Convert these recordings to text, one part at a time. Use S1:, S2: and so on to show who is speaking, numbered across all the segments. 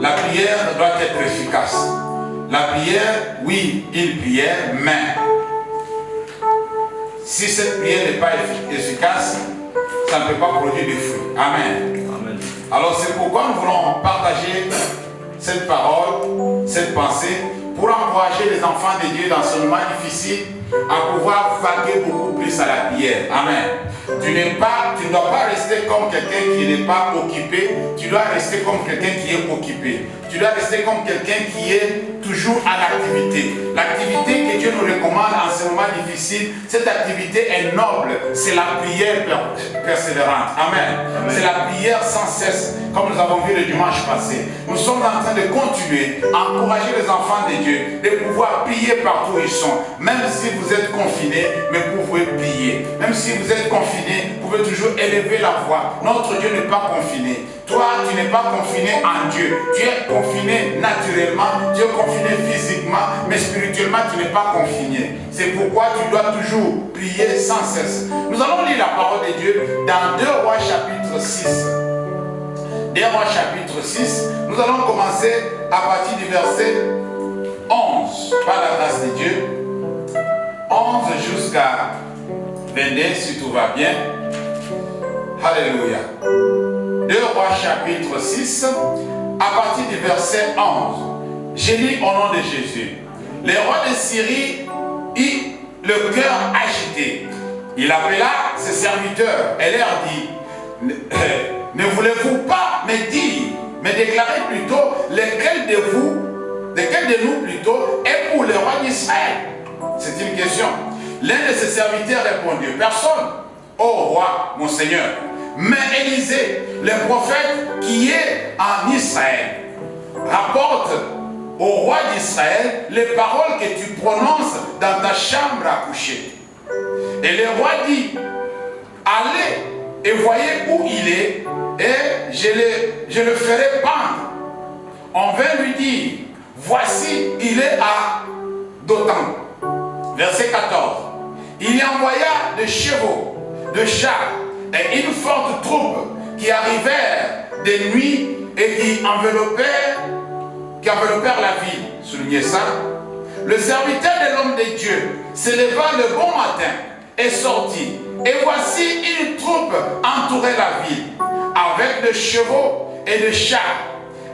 S1: la prière doit être efficace. La prière, oui, une prière, mais si cette prière n'est pas efficace, ça ne peut pas produire de fruits. Amen. Amen. Alors c'est pourquoi nous voulons partager cette parole, cette pensée, pour encourager les enfants de Dieu dans ce moment difficile à pouvoir vaguer beaucoup plus à la prière. Amen. Tu ne dois pas rester comme quelqu'un qui n'est pas occupé, tu dois rester comme quelqu'un qui est occupé. Tu dois rester comme quelqu'un qui est toujours en activité. L'activité que Dieu nous recommande en ce moment difficile, cette activité est noble, c'est la prière persévérante. Amen. C'est la prière sans cesse, comme nous avons vu le dimanche passé. Nous sommes en train de continuer à encourager les enfants de Dieu de pouvoir prier partout où ils sont. Même si vous êtes confinés, mais vous pouvez prier. Même si vous êtes confinés, vous pouvez toujours élever la voix. Notre Dieu n'est pas confiné. Toi, tu n'es pas confiné en Dieu. Tu es confiné naturellement, tu es confiné physiquement, mais spirituellement, tu n'es pas confiné. C'est pourquoi tu dois toujours prier sans cesse. Nous allons lire la parole de Dieu dans 2 Rois chapitre 6. 2 Rois chapitre 6. Nous allons commencer à partir du verset 11, par la grâce de Dieu. 11 jusqu'à 22, si tout va bien. Alléluia. 2 Rois chapitre 6, à partir du verset 11. Je lis au nom de Jésus. Le roi de Syrie eut le cœur agité. Il appela ses serviteurs et leur dit, ne voulez-vous pas me dire, me déclarer plutôt lequel de nous plutôt est pour le roi d'Israël? C'est une question. L'un de ses serviteurs répondit, personne, ô roi, mon Seigneur, mais Élisée, le prophète qui est en Israël, rapporte au roi d'Israël les paroles que tu prononces dans ta chambre à coucher. Et le roi dit, allez et voyez où il est, et je le ferai pendre. On vint lui dire, voici, il est à Dothan. Verset 14. Il y envoya des chevaux, de chars, et une forte troupe qui arrivèrent de nuit et qui enveloppèrent la ville. Soulignez ça. Le serviteur de l'homme de Dieu se leva le bon matin et sortit. Et voici une troupe entourait la ville, avec des chevaux et des chars.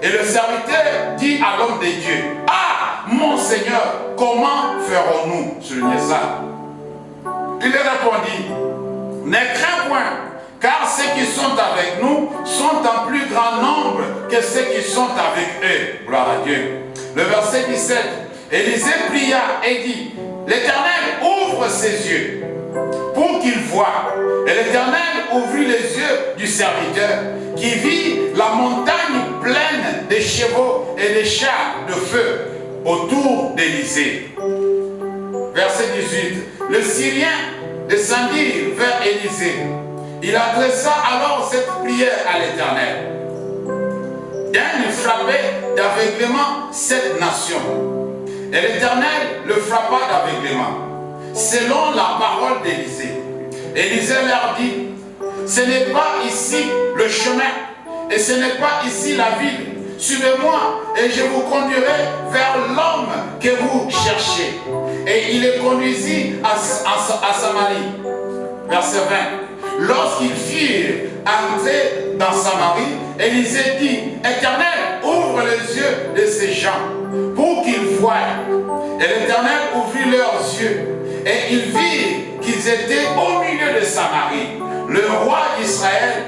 S1: Et le serviteur dit à l'homme de Dieu, ah, mon Seigneur, comment ferons-nous? Soulignez ça. Il répondit, ne crains point, car ceux qui sont avec nous sont en plus grand nombre que ceux qui sont avec eux. Gloire à Dieu. Le verset 17, Élisée pria et dit, l'Éternel ouvre ses yeux pour qu'il voie. Et l'Éternel ouvrit les yeux du serviteur qui vit la montagne pleine de chevaux et de chars de feu autour d'Élisée. Verset 18, le Syrien descendit vers Élisée. Il adressa alors cette prière à l'Éternel. Il frappait d'aveuglement cette nation. Et l'Éternel le frappa d'aveuglement, selon la parole d'Élisée. Élisée leur dit, ce n'est pas ici le chemin, et ce n'est pas ici la ville. Suivez-moi, et je vous conduirai vers l'homme que vous cherchez. Et il les conduisit à Samarie. Verset 20. Lorsqu'ils furent entrés dans Samarie, Élisée dit, Éternel, ouvre les yeux de ces gens pour qu'ils voient. Et l'Éternel ouvrit leurs yeux, et ils virent qu'ils étaient au milieu de Samarie. Le roi d'Israël,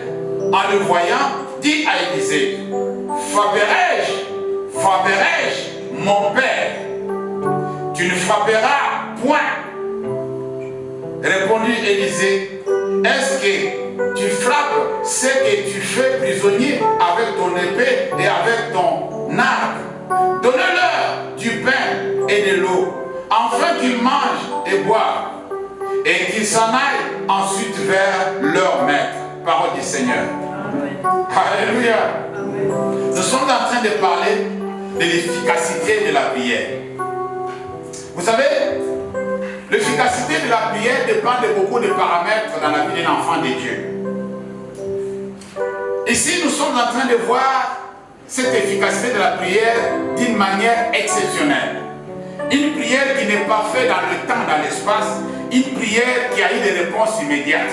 S1: en le voyant, dit à Élisée, frapperai-je, mon père? Tu ne frapperas point. Répondit Élisée, est-ce que tu frappes ceux que tu fais prisonniers avec ton épée et avec ton arc? Donnez-leur du pain et de l'eau, afin qu'ils mangent et boivent, et qu'ils s'en aillent ensuite vers leur maître. Parole du Seigneur. Amen. Alléluia. Amen. Nous sommes en train de parler de l'efficacité de la prière. Vous savez, l'efficacité de la prière dépend de beaucoup de paramètres dans la vie d'un enfant de Dieu. Ici, nous sommes en train de voir cette efficacité de la prière d'une manière exceptionnelle. Une prière qui n'est pas faite dans le temps, dans l'espace, une prière qui a eu des réponses immédiates.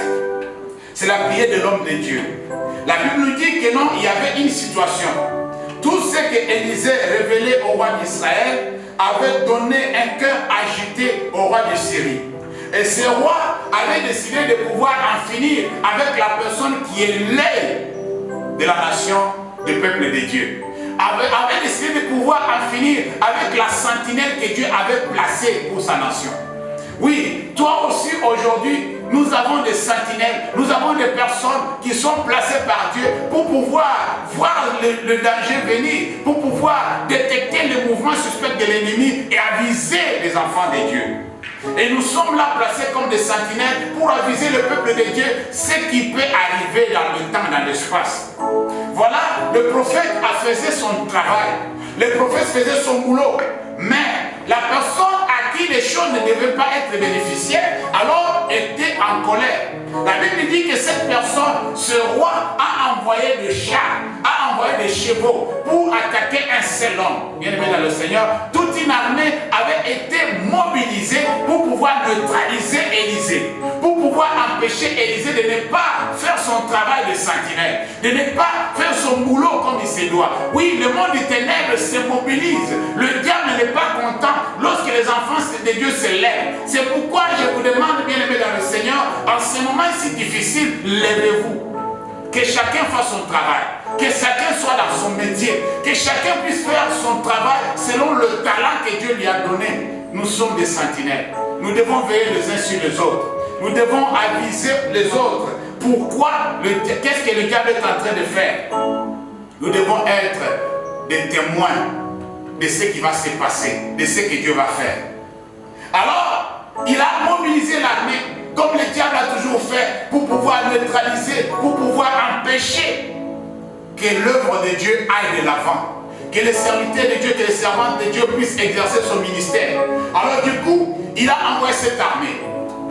S1: C'est la prière de l'homme de Dieu. La Bible nous dit que non, il y avait une situation. Tout ce que Élisée révélait au roi d'Israël avait donné un cœur agité au roi de Syrie. Et ce roi avait décidé de pouvoir en finir avec la personne qui est l'aile de la nation, du peuple de Dieu. Avait décidé de pouvoir en finir avec la sentinelle que Dieu avait placée pour sa nation. Oui, toi aussi aujourd'hui, nous avons des sentinelles, nous avons des personnes qui sont placées par Dieu pour pouvoir voir le danger venir, pour pouvoir détecter les mouvements suspects de l'ennemi et aviser les enfants de Dieu. Et nous sommes là placés comme des sentinelles pour aviser le peuple de Dieu ce qui peut arriver dans le temps, dans l'espace. Voilà, le prophète a fait son travail, le prophète faisait son boulot, mais la personne à qui les choses ne devaient pas être bénéficiaires, alors était en colère. La Bible dit que cette personne, ce roi, a envoyé des chars, a envoyé des chevaux pour attaquer un seul homme. Bien aimé dans le Seigneur, toute une armée avait été mobilisée pour pouvoir neutraliser Élisée, pour pouvoir empêcher Élisée de ne pas faire son travail de sentinelle, de ne pas faire son boulot comme il se doit. Oui, le monde des ténèbres se mobilise. Le diable n'est pas content lorsque les enfants de Dieu se lèvent. C'est pourquoi je vous demande, bien aimé dans le Seigneur, en ce moment si difficile, levez-vous. Que chacun fasse son travail, que chacun soit dans son métier, que chacun puisse faire son travail selon le talent que Dieu lui a donné. Nous sommes des sentinelles. Nous devons veiller les uns sur les autres. Nous devons aviser les autres. Pourquoi? Qu'est-ce que le diable est en train de faire? Nous devons être des témoins de ce qui va se passer, de ce que Dieu va faire. Alors, il a mobilisé l'armée, comme le diable a toujours fait, pour pouvoir neutraliser, pour pouvoir empêcher que l'œuvre de Dieu aille de l'avant, que les serviteurs de Dieu, que les servantes de Dieu puissent exercer son ministère. Alors du coup, il a envoyé cette armée.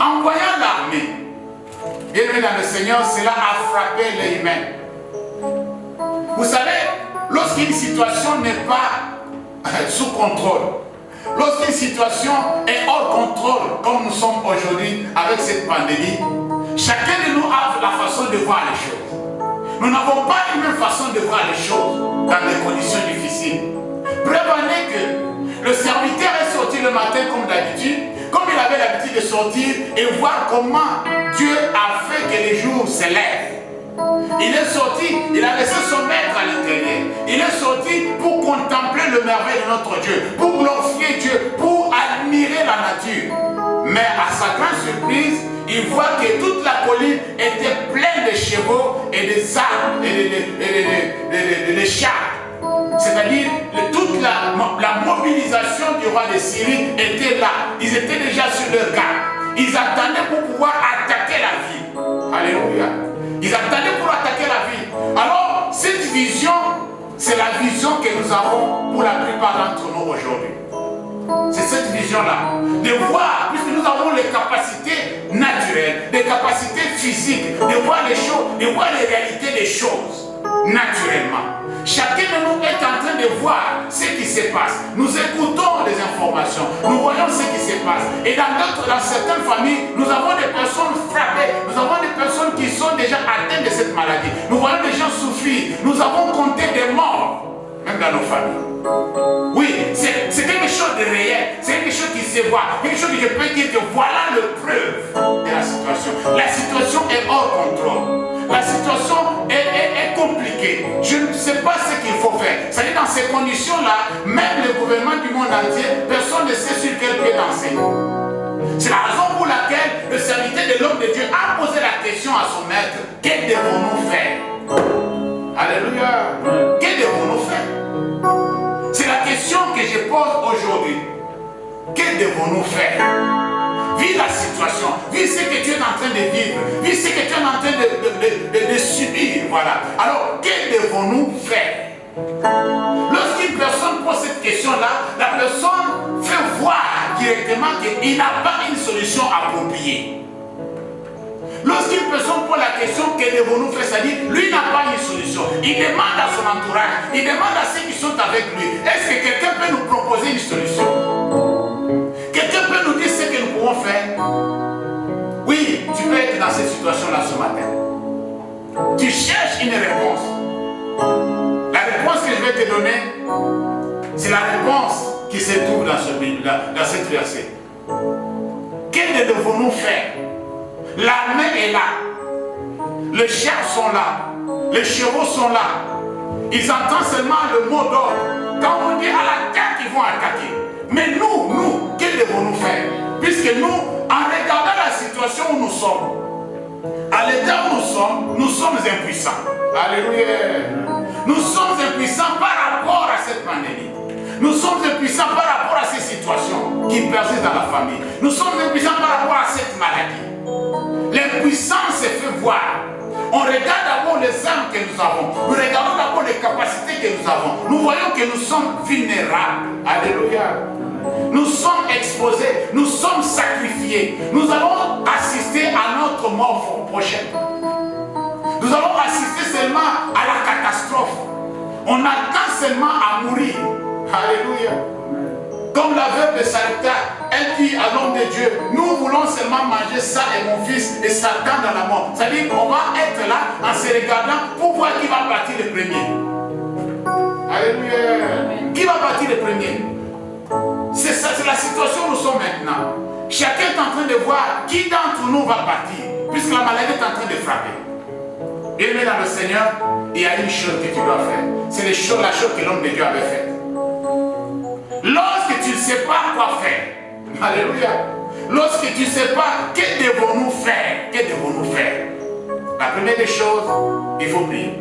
S1: En voyant l'armée, bien aimé dans le Seigneur, cela a frappé les humains. Vous savez, lorsqu'une situation n'est pas sous contrôle, lorsqu'une situation est hors contrôle, comme nous sommes aujourd'hui avec cette pandémie, chacun de nous a la façon de voir les choses. Nous n'avons pas une même façon de voir les choses dans des conditions difficiles. Prévenez que le serviteur est sorti le matin comme d'habitude, comme il avait l'habitude de sortir et voir comment Dieu a fait que les jours se lèvent. Il est sorti, il a laissé son maître à l'intérieur. Il est sorti pour contempler le merveille de notre Dieu, pour glorifier Dieu, pour admirer la nature. Mais à sa grande surprise, il voit que toute la colline était pleine de chevaux et de armes et de chars. C'est-à-dire toute la mobilisation du roi de Syrie était là. Ils étaient déjà sur leur garde. Ils attendaient pour pouvoir attaquer la ville. Alléluia. Ils attendaient pour attaquer la ville. Alors, cette vision, c'est la vision que nous avons pour la plupart d'entre nous aujourd'hui. C'est cette vision-là. De voir, puisque nous avons les capacités naturelles, des capacités physiques, de voir les choses, de voir les réalités des choses, naturellement. Chacun de nous est en train de voir ce qui se passe. Nous écoutons des informations, nous voyons ce qui se passe. Et dans certaines familles, nous avons des personnes frappées, nous avons des personnes qui sont déjà atteintes de cette maladie. Nous voyons des gens souffrir, nous avons compté des morts, même dans nos familles. Oui, c'est quelque chose de réel, c'est quelque chose qui se voit, quelque chose que je peux dire que voilà le preuve de la situation. La situation est hors contrôle. La situation est compliquée. Je ne sais pas ce qu'il faut faire. C'est-à-dire dans ces conditions-là, même le gouvernement du monde entier, personne ne sait sur quel pied danser. C'est la raison pour laquelle le serviteur de l'homme de Dieu a posé la question à son maître, que devons-nous faire? Alléluia. Que devons-nous faire? C'est la question que je pose aujourd'hui. Que devons-nous faire? Vis la situation, vis ce que tu es en train de vivre, vis ce que tu es en train de subir, voilà. Alors, que devons-nous faire? Lorsqu'une personne pose cette question-là, la personne fait voir directement qu'il n'a pas une solution appropriée. Lorsqu'une personne pose la question, que devons-nous faire, ça dit, lui n'a pas une solution. Il demande à son entourage, il demande à ceux qui sont avec lui, est-ce que quelqu'un peut nous proposer une solution? Quelqu'un peut nous dire ce que nous pouvons faire? Oui, tu peux être dans cette situation-là ce matin. Tu cherches une réponse. La réponse que je vais te donner, c'est la réponse qui se trouve dans cette verset. Que devons-nous faire? L'armée est là. Les chars sont là. Les chevaux sont là. Ils entendent seulement le mot d'ordre. Quand on dit à l'attaque, ils vont attaquer. Mais nous, que devons-nous faire? Puisque nous, en regardant la situation où nous sommes, à l'état où nous sommes impuissants. Alléluia. Nous sommes impuissants par rapport à cette pandémie. Nous sommes impuissants par rapport à ces situations qui persistent dans la famille. Nous sommes impuissants par rapport à cette maladie. L'impuissance se fait voir. On regarde d'abord les armes que nous avons. Nous regardons d'abord les capacités que nous avons. Nous voyons que nous sommes vulnérables. Alléluia. Nous sommes exposés. Nous sommes sacrifiés. Nous allons assister à notre mort prochaine. Nous allons assister seulement à la catastrophe. On attend seulement à mourir. Alléluia. Comme la veuve de Sarepta, elle dit à l'homme de Dieu, nous voulons seulement manger ça et mon fils et Satan dans la mort. C'est-à-dire qu'on va être là en se regardant pour voir qui va partir le premier. Alléluia. Qui va partir le premier? C'est ça, c'est la situation où nous sommes maintenant. Chacun est en train de voir qui d'entre nous va partir, puisque la maladie est en train de frapper. Bien-aimé dans le Seigneur, il y a une chose que tu dois faire. C'est la chose que l'homme de Dieu avait faite. Lorsque tu ne sais pas quoi faire, alléluia, lorsque tu ne sais pas, que devons-nous faire? Que devons-nous faire? La première des choses, il faut prier.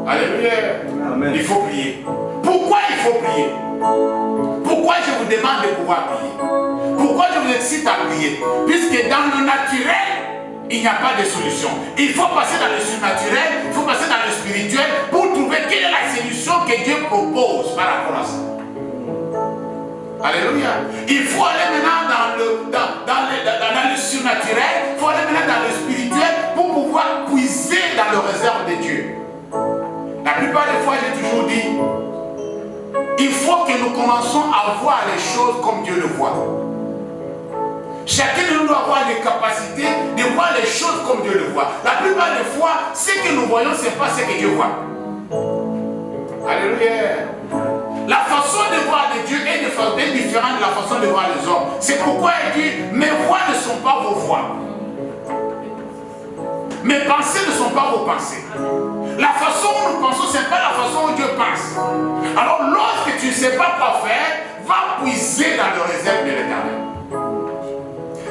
S1: Alléluia. Amen. Il faut prier. Pourquoi il faut prier? Pourquoi je vous demande de pouvoir prier? Pourquoi je vous incite à prier? Puisque dans le naturel, il n'y a pas de solution. Il faut passer dans le surnaturel, il faut passer dans le spirituel pour trouver quelle est la solution que Dieu propose par rapport à ça. Alléluia. Il faut aller maintenant dans le surnaturel, il faut aller maintenant dans le spirituel pour pouvoir puiser dans le réserve de Dieu. La plupart des fois, j'ai toujours dit, il faut que nous commençons à voir les choses comme Dieu le voit. Chacun de nous doit avoir les capacités de voir les choses comme Dieu le voit. La plupart des fois, ce que nous voyons, ce n'est pas ce que Dieu voit. Alléluia. La façon de voir de Dieu est différente de la façon de voir les hommes. C'est pourquoi il dit, mes voix ne sont pas vos voix. Mes pensées ne sont pas vos pensées. La façon où nous pensons, ce n'est pas la façon où Dieu pense. Alors lorsque tu ne sais pas quoi faire, va puiser dans le réserve de l'Éternel.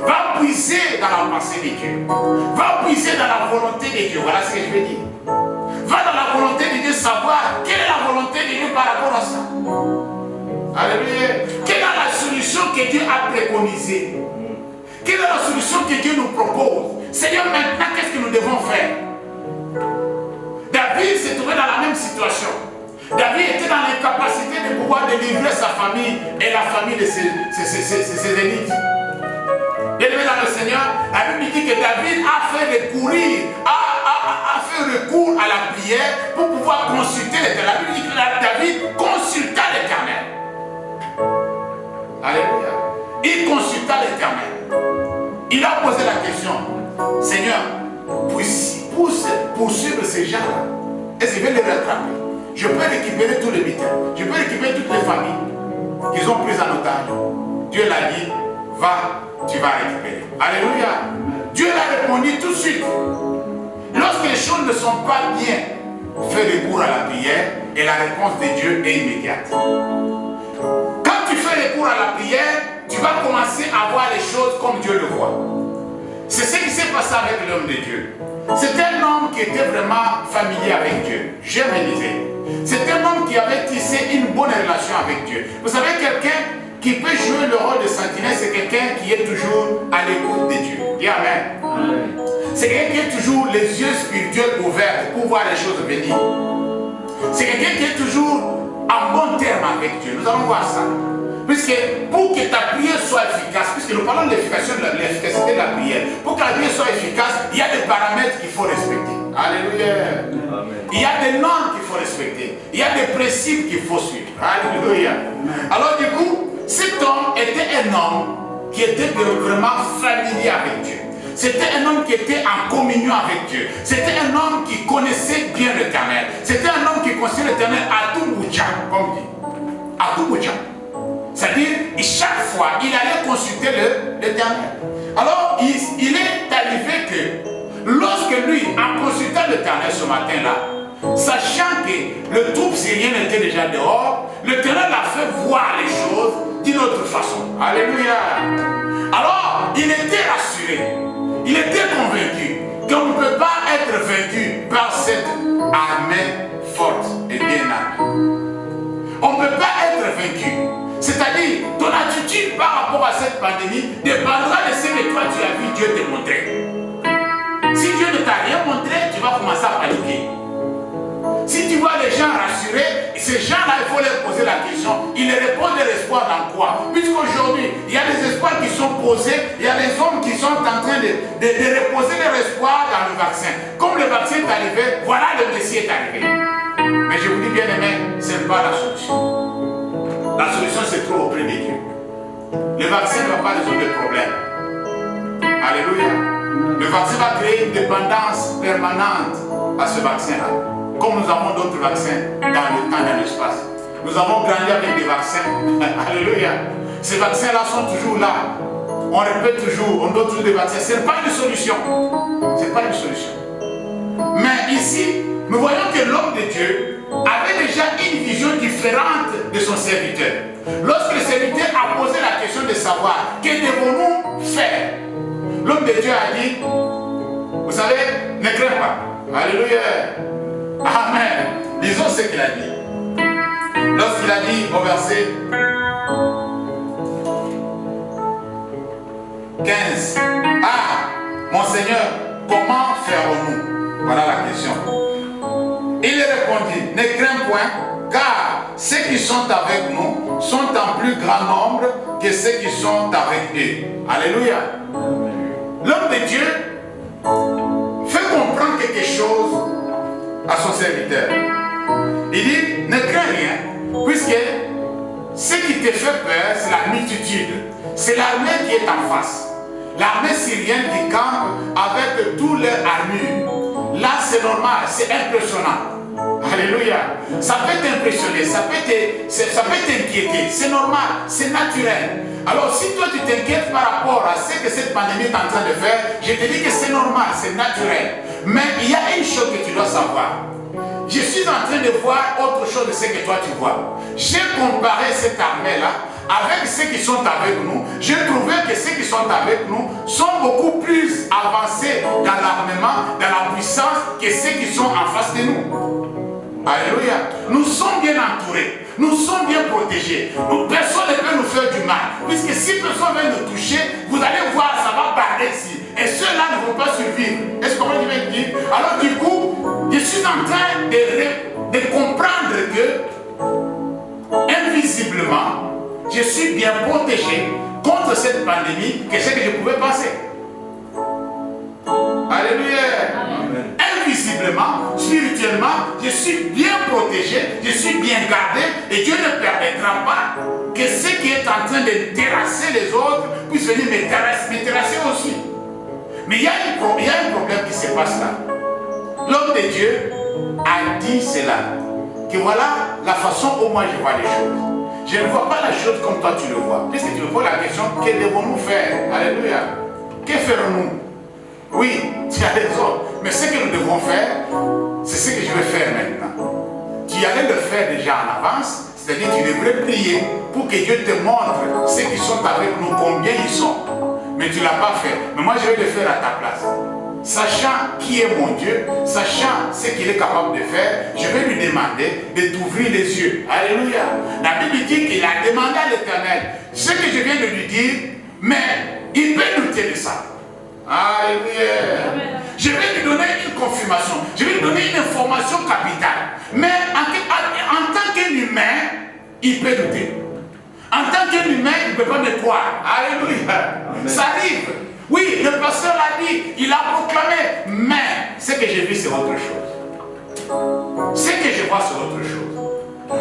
S1: Va puiser dans la pensée de Dieu. Va puiser dans la volonté de Dieu. Voilà ce que je veux dire. Va dans la volonté de Dieu, savoir quelle est la volonté de Dieu par rapport à ça. Alléluia. Quelle est la solution que Dieu a préconisée? Quelle est la solution que Dieu nous propose? Seigneur, maintenant, qu'est-ce que nous devons faire? David s'est trouvé dans la même situation. David était dans l'incapacité de pouvoir délivrer sa famille et la famille de ses ennemis. Bien-aimé dans le Seigneur, la Bible dit que David a fait recours à la prière pour pouvoir consulter l'Éternel. La Bible dit que David consulta l'Éternel. Alléluia. Il consulta l'Éternel. Il a posé la question, Seigneur, poursuivre ces gens-là, est-ce que je vais les rattraper? Je peux récupérer tous les butins, je peux récupérer toutes les familles qu'ils ont prises en otage. Dieu l'a dit, va, tu vas récupérer. Alléluia. Dieu l'a répondu tout de suite. Lorsque les choses ne sont pas bien, fais recours à la prière et la réponse de Dieu est immédiate. Quand tu fais recours à la prière, tu vas commencer à voir les choses comme Dieu le voit. C'est ce qui s'est passé avec l'homme de Dieu. C'était un homme qui était vraiment familier avec Dieu. Je me disais. C'est un homme qui avait tissé une bonne relation avec Dieu. Vous savez, quelqu'un qui peut jouer le rôle de sentinelle, c'est quelqu'un qui est toujours à l'écoute de Dieu. Dis Amen. C'est quelqu'un qui est toujours les yeux spirituels ouverts pour voir les choses venir. C'est quelqu'un qui est toujours en bon terme avec Dieu. Nous allons voir ça. Puisque pour que ta prière soit efficace, puisque nous parlons de l'efficacité de la prière, pour que la prière soit efficace, il y a des paramètres qu'il faut respecter. Alléluia. Amen. Il y a des normes qu'il faut respecter. Il y a des principes qu'il faut suivre. Alléluia. Alors du coup, cet homme était un homme qui était vraiment familier avec Dieu. C'était un homme qui était en communion avec Dieu. C'était un homme qui connaissait bien l'Éternel. C'était un homme qui connaissait l'Éternel à tout bout de champ, comme on dit. À tout bout de champ. C'est-à-dire, chaque fois, il allait consulter l'Éternel. Alors, il est arrivé que, lorsque lui, en consultant l'Éternel ce matin-là, sachant que le troupe syrien était déjà dehors, l'Éternel a fait voir les choses d'une autre façon. Alléluia. Alors, il était rassuré. Il était convaincu qu'on ne peut pas être vaincu par cette armée forte et bien armée. On ne peut pas être vaincu. C'est-à-dire, ton attitude par rapport à cette pandémie dépendra de ce que toi tu as vu Dieu te montrer. Si Dieu ne t'a rien montré, tu vas commencer à paniquer. Si tu vois les gens rassurés, ces gens-là, il faut leur poser la question. Ils répondent de l'espoir dans quoi? Puisqu'aujourd'hui, il y a des espoirs qui sont posés, il y a des hommes qui sont en train de reposer leur espoir dans le vaccin. Comme le vaccin est arrivé, voilà le Messie est arrivé. Mais je vous dis bien aimé, ce n'est pas la solution. La solution, c'est trop auprès de Dieu. Le vaccin ne va pas résoudre le problème. Alléluia. Le vaccin va créer une dépendance permanente à ce vaccin-là. Comme nous avons d'autres vaccins dans le temps, dans l'espace. Nous avons grandi avec des vaccins. Alléluia. Ces vaccins-là sont toujours là. On répète toujours, on donne toujours des vaccins. Ce n'est pas une solution. Ce n'est pas une solution. Mais ici, nous voyons que l'homme de Dieu avait déjà une vision différente de son serviteur. Lorsque le serviteur a posé la question de savoir que devons-nous faire, l'homme de Dieu a dit, vous savez, ne crains pas. Alléluia. Amen. Lisons ce qu'il a dit. Lorsqu'il a dit au verset 15, ah, mon Seigneur, comment ferons-nous? Voilà la question. Il répondit, ne crains point, car ceux qui sont avec nous sont en plus grand nombre que ceux qui sont avec eux. Alléluia. L'homme de Dieu fait comprendre quelque chose à son serviteur. Il dit, ne crains rien, puisque ce qui te fait peur, c'est la multitude. C'est l'armée qui est en face. L'armée syrienne qui campe avec toute leur armure. Là, c'est normal, c'est impressionnant. Alléluia. Ça peut t'impressionner, ça peut t'inquiéter. C'est normal, c'est naturel. Alors, si toi tu t'inquiètes par rapport à ce que cette pandémie est en train de faire, je te dis que c'est normal, c'est naturel. Mais il y a une chose que tu dois savoir. Je suis en train de voir autre chose de ce que toi tu vois. J'ai comparé cette armée-là avec ceux qui sont avec nous. J'ai trouvé que ceux qui sont avec nous sont beaucoup plus avancés dans l'armement, dans la puissance, que ceux qui sont en face de nous. Alléluia. Nous sommes bien entourés. Nous sommes bien protégés. Personne ne peut nous faire du mal. Puisque si personne vient nous toucher, vous allez voir, ça va barrer ici. Et ceux-là ne vont pas survivre. Est-ce que vous comprenez dire? Alors du coup, je suis en train de comprendre que, invisiblement, je suis bien protégé contre cette pandémie que ce que je pouvais penser. Alléluia. Amen. Invisiblement, spirituellement, je suis bien protégé, je suis bien gardé et Dieu ne permettra pas que ce qui est en train de terrasser les autres puisse venir me terrasser aussi. Mais il y a un problème qui se passe là. L'homme de Dieu a dit cela, que voilà la façon dont moi je vois les choses. Je ne vois pas la chose comme toi tu le vois. Puisque tu me poses la question, que devons-nous faire? Alléluia. Que ferons-nous? Oui, tu as raison. Mais ce que nous devons faire, c'est ce que je vais faire maintenant. Tu allais le faire déjà en avance, c'est-à-dire tu devrais prier pour que Dieu te montre ceux qui sont avec nous, combien ils sont. Mais tu ne l'as pas fait. Mais moi je vais le faire à ta place. Sachant qui est mon Dieu, sachant ce qu'il est capable de faire, je vais lui demander de t'ouvrir les yeux. Alléluia. La Bible dit qu'il a demandé à l'Éternel ce que je viens de lui dire, mais il peut douter de ça. Alléluia. Je vais lui donner une confirmation, je vais lui donner une information capitale. Mais en tant qu'humain, il peut douter. En tant qu'humain, il ne peut pas me croire. Alléluia. Ça arrive. Oui, le pasteur l'a dit, il a proclamé, mais ce que j'ai vu, c'est autre chose. Ce que je vois, c'est autre chose.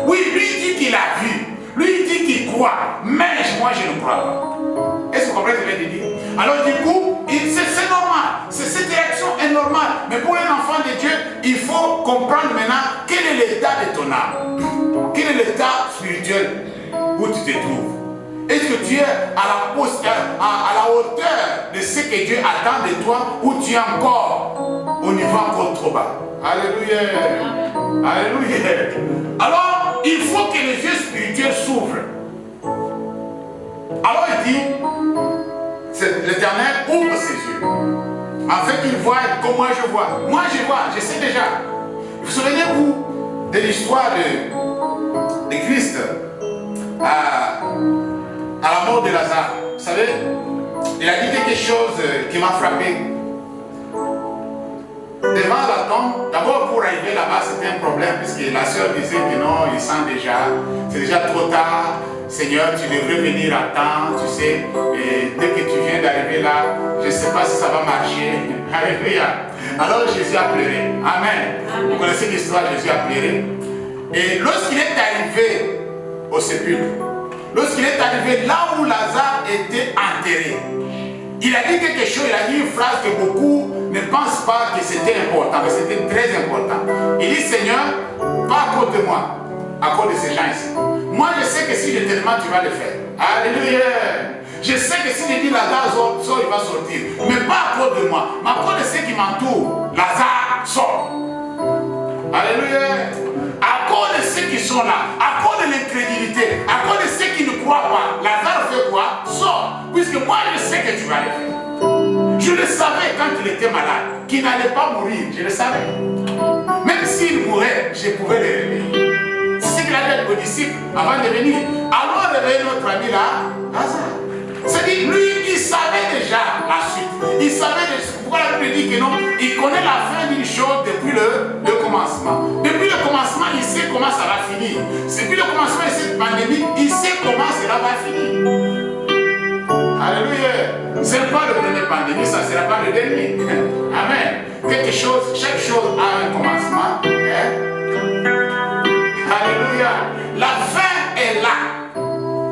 S1: Oui, lui dit qu'il a vu, lui dit qu'il croit, mais moi, je ne crois pas. Est-ce que vous comprenez ce que je viens de dire? Alors du coup, c'est normal, cette réaction est normale, mais pour un enfant de Dieu, il faut comprendre maintenant quel est l'état de ton âme, quel est l'état spirituel où tu te trouves. Est-ce que tu es à la hauteur de ce que Dieu attend de toi ou tu es encore au niveau encore trop bas? Alléluia. Alléluia. Alors, il faut que les yeux spirituels s'ouvrent. Alors il dit, l'Éternel ouvre ses yeux, afin qu'il voie comme moi je vois. Moi je vois, je sais déjà. Vous souvenez-vous de l'histoire de Christ à la mort de Lazare? Vous savez, il a dit quelque chose qui m'a frappé. Devant la tombe, d'abord pour arriver là-bas, c'était un problème, puisque la sœur disait que non, il sent déjà, c'est déjà trop tard. Seigneur, tu devrais venir à temps, tu sais, et dès que tu viens d'arriver là, je ne sais pas si ça va marcher. Alléluia. Alors Jésus a pleuré. Amen. Vous connaissez l'histoire, Jésus a pleuré. Et lorsqu'il est arrivé au sépulcre, lorsqu'il est arrivé là où Lazare était enterré, il a dit quelque chose, il a dit une phrase que beaucoup ne pensent pas que c'était important, mais c'était très important. Il dit, Seigneur, pas à cause de moi, à cause de ces gens ici. Moi, je sais que si je te demande, tu vas le faire. Alléluia. Je sais que si je dis Lazare sort, il va sortir. Mais pas à cause de moi, mais à cause de ceux qui m'entourent. Lazare sort. Alléluia. À cause de ceux qui sont là, à cause de l'incrédulité, à cause de ceux qui ne croient pas, Lazare fait quoi? Sort. Puisque moi, je sais que tu vas le faire. Je le savais quand il était malade, qu'il n'allait pas mourir. Je le savais. Même s'il mourait, je pouvais le réveiller. C'est ce qu'il a dit aux disciples avant de venir. Alors réveiller notre ami là, Lazare. C'est-à-dire, lui, il savait déjà la suite. Il savait déjà. Pourquoi la Bible dit que non? Il connaît la fin d'une chose depuis le commencement. Depuis le commencement, il sait comment ça va finir. Depuis le commencement de cette pandémie, il sait comment cela va finir. Alléluia. Ce n'est pas le premier pandémie, ça ne sera pas le dernier. Amen. Quelque chose, chaque chose a un commencement. Alléluia. La fin est là.